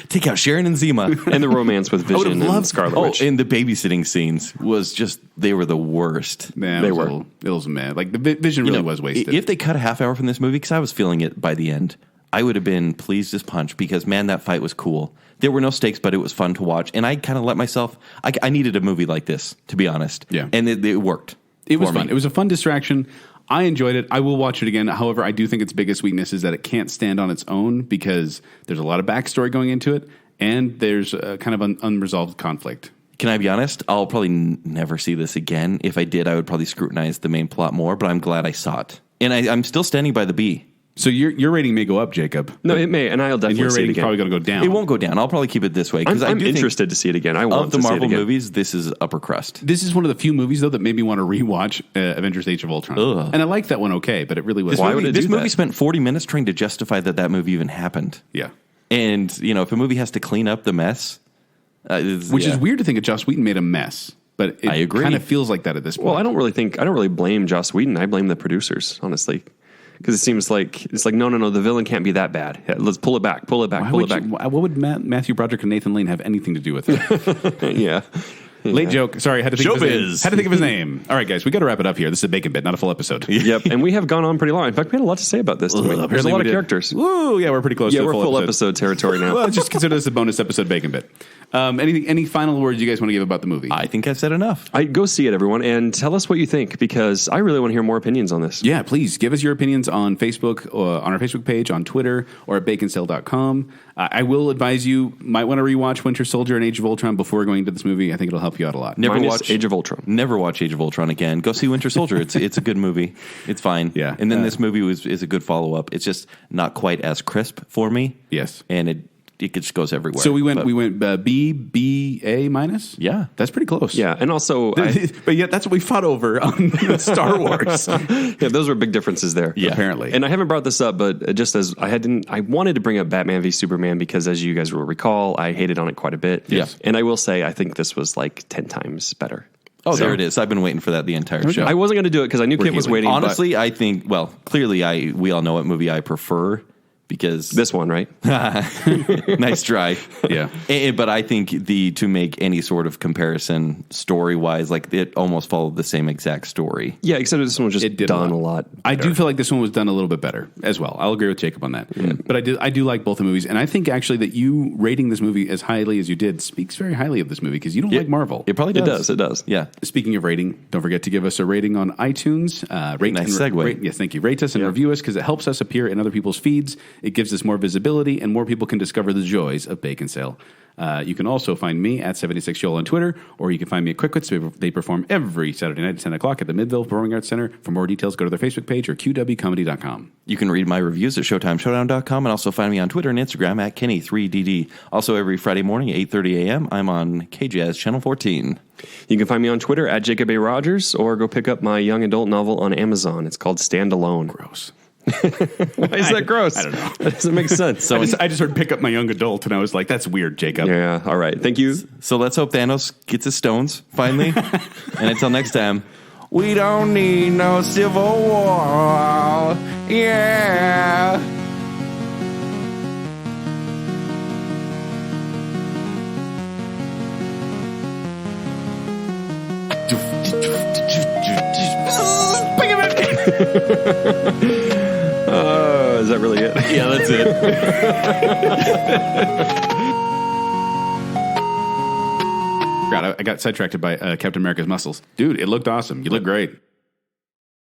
Take out Sharon and Zemo. And the romance with Vision and Scarlet Witch. And the babysitting scenes was just, they were the worst. Man, They it was were. It was mad. Like, the Vision really was wasted. If they cut a half hour from this movie, because I was feeling it by the end, I would have been pleased as punch because, man, that fight was cool. There were no stakes, but it was fun to watch. And I kind of let myself, I needed a movie like this, to be honest. Yeah. And it worked. It was for fun. me. It was a fun distraction. I enjoyed it. I will watch it again. However, I do think its biggest weakness is that it can't stand on its own because there's a lot of backstory going into it, and there's a kind of an unresolved conflict. Can I be honest? I'll probably never see this again. If I did, I would probably scrutinize the main plot more, but I'm glad I saw it. And I'm still standing by the B. So your rating may go up, Jacob. No, it may, and I'll definitely your see it rating's again. probably going to go down. It won't go down. I'll probably keep it this way. Because I'm interested to see it again. I want of the to see it Marvel again. movies, this is upper crust. This is one of the few movies, though, that made me want to rewatch Avengers Age of Ultron. Ugh. And I liked that one okay, but it really was. Why would it This do movie that? spent 40 minutes trying to justify that movie even happened. Yeah. And, if a movie has to clean up the mess... Which is weird to think that Joss Whedon made a mess. But it I agree. kind of feels like that at this point. Well, I don't really blame Joss Whedon. I blame the producers, honestly. Because it seems like it's like no, the villain can't be that bad. Yeah, let's pull it back. What would Matthew Broderick and Nathan Lane have anything to do with it? Yeah. Late joke. Sorry, I had to think of his name. Showbiz. Had to think of his name. All right, guys, we got to wrap it up here. This is a BaconBit, not a full episode. Yep. And we have gone on pretty long. In fact, we had a lot to say about this. There's a Apparently lot we of did. characters. Woo, yeah, we're pretty close Yeah, to we're the full episode territory now. Well, just consider this a bonus episode BaconBit. Any final words you guys want to give about the movie? I think I've said enough. Go see it, everyone, and tell us what you think, because I really want to hear more opinions on this. Yeah, please give us your opinions on Facebook, on our Facebook page, on Twitter, or at baconsale.com. I will advise you might want to rewatch Winter Soldier and Age of Ultron before going into this movie. I think it'll help you out a lot. Never Minus watch Age of Ultron. Never watch Age of Ultron again. Go see Winter Soldier. It's a good movie. It's fine. Yeah. And then this movie is a good follow up. It's just not quite as crisp for me. Yes. And it just goes everywhere. So we went But- B, A minus? Yeah. That's pretty close. Yeah, and also, But yet that's what we fought over on Star Wars. yeah, those were big differences there. Yeah. Apparently. And I haven't brought this up, but just as I wanted to bring up Batman v Superman because, as you guys will recall, I hated on it quite a bit. Yes. And I will say, I think this was like 10 times better. Oh, there it is. I've been waiting for that the entire show. I wasn't going to do it because I knew Kit was waiting. Honestly, I think, clearly we all know what movie I prefer because but this one, right? nice try. Yeah. But I think to make any sort of comparison story wise, like it almost followed the same exact story. Yeah, except this one was just done a lot. I do feel like this one was done a little bit better as well. I'll agree with Jacob on that. But I do like both the movies, and I think actually that you rating this movie as highly as you did speaks very highly of this movie because you don't like Marvel. It probably does. It does. Yeah. Speaking of rating, don't forget to give us a rating on iTunes. Nice segue. Yes, thank you. Rate us and review us because it helps us appear in other people's feeds. It gives us more visibility, and more people can discover the joys of Baconsale. You can also find me at 76Joel on Twitter, or you can find me at QuickWits. They perform every Saturday night at 10 o'clock at the Midville Performing Arts Center. For more details, go to their Facebook page or qwcomedy.com. You can read my reviews at ShowtimeShowdown.com and also find me on Twitter and Instagram at Kenny3DD. Also, every Friday morning at 8:30 a.m., I'm on KJazz Channel 14. You can find me on Twitter at Jacob A. Rogers, or go pick up my young adult novel on Amazon. It's called Stand Alone. Gross. Why is that gross? I don't know. That doesn't make sense. So I just heard pick up my young adult, and I was like, that's weird, Jacob. Yeah, all right. Thank you. So let's hope Thanos gets his stones, finally. And until next time, we don't need no civil war. Yeah. Bring him in. Is that really it? Yeah, that's it. God, I got sidetracked by Captain America's muscles. Dude, it looked awesome. You look great.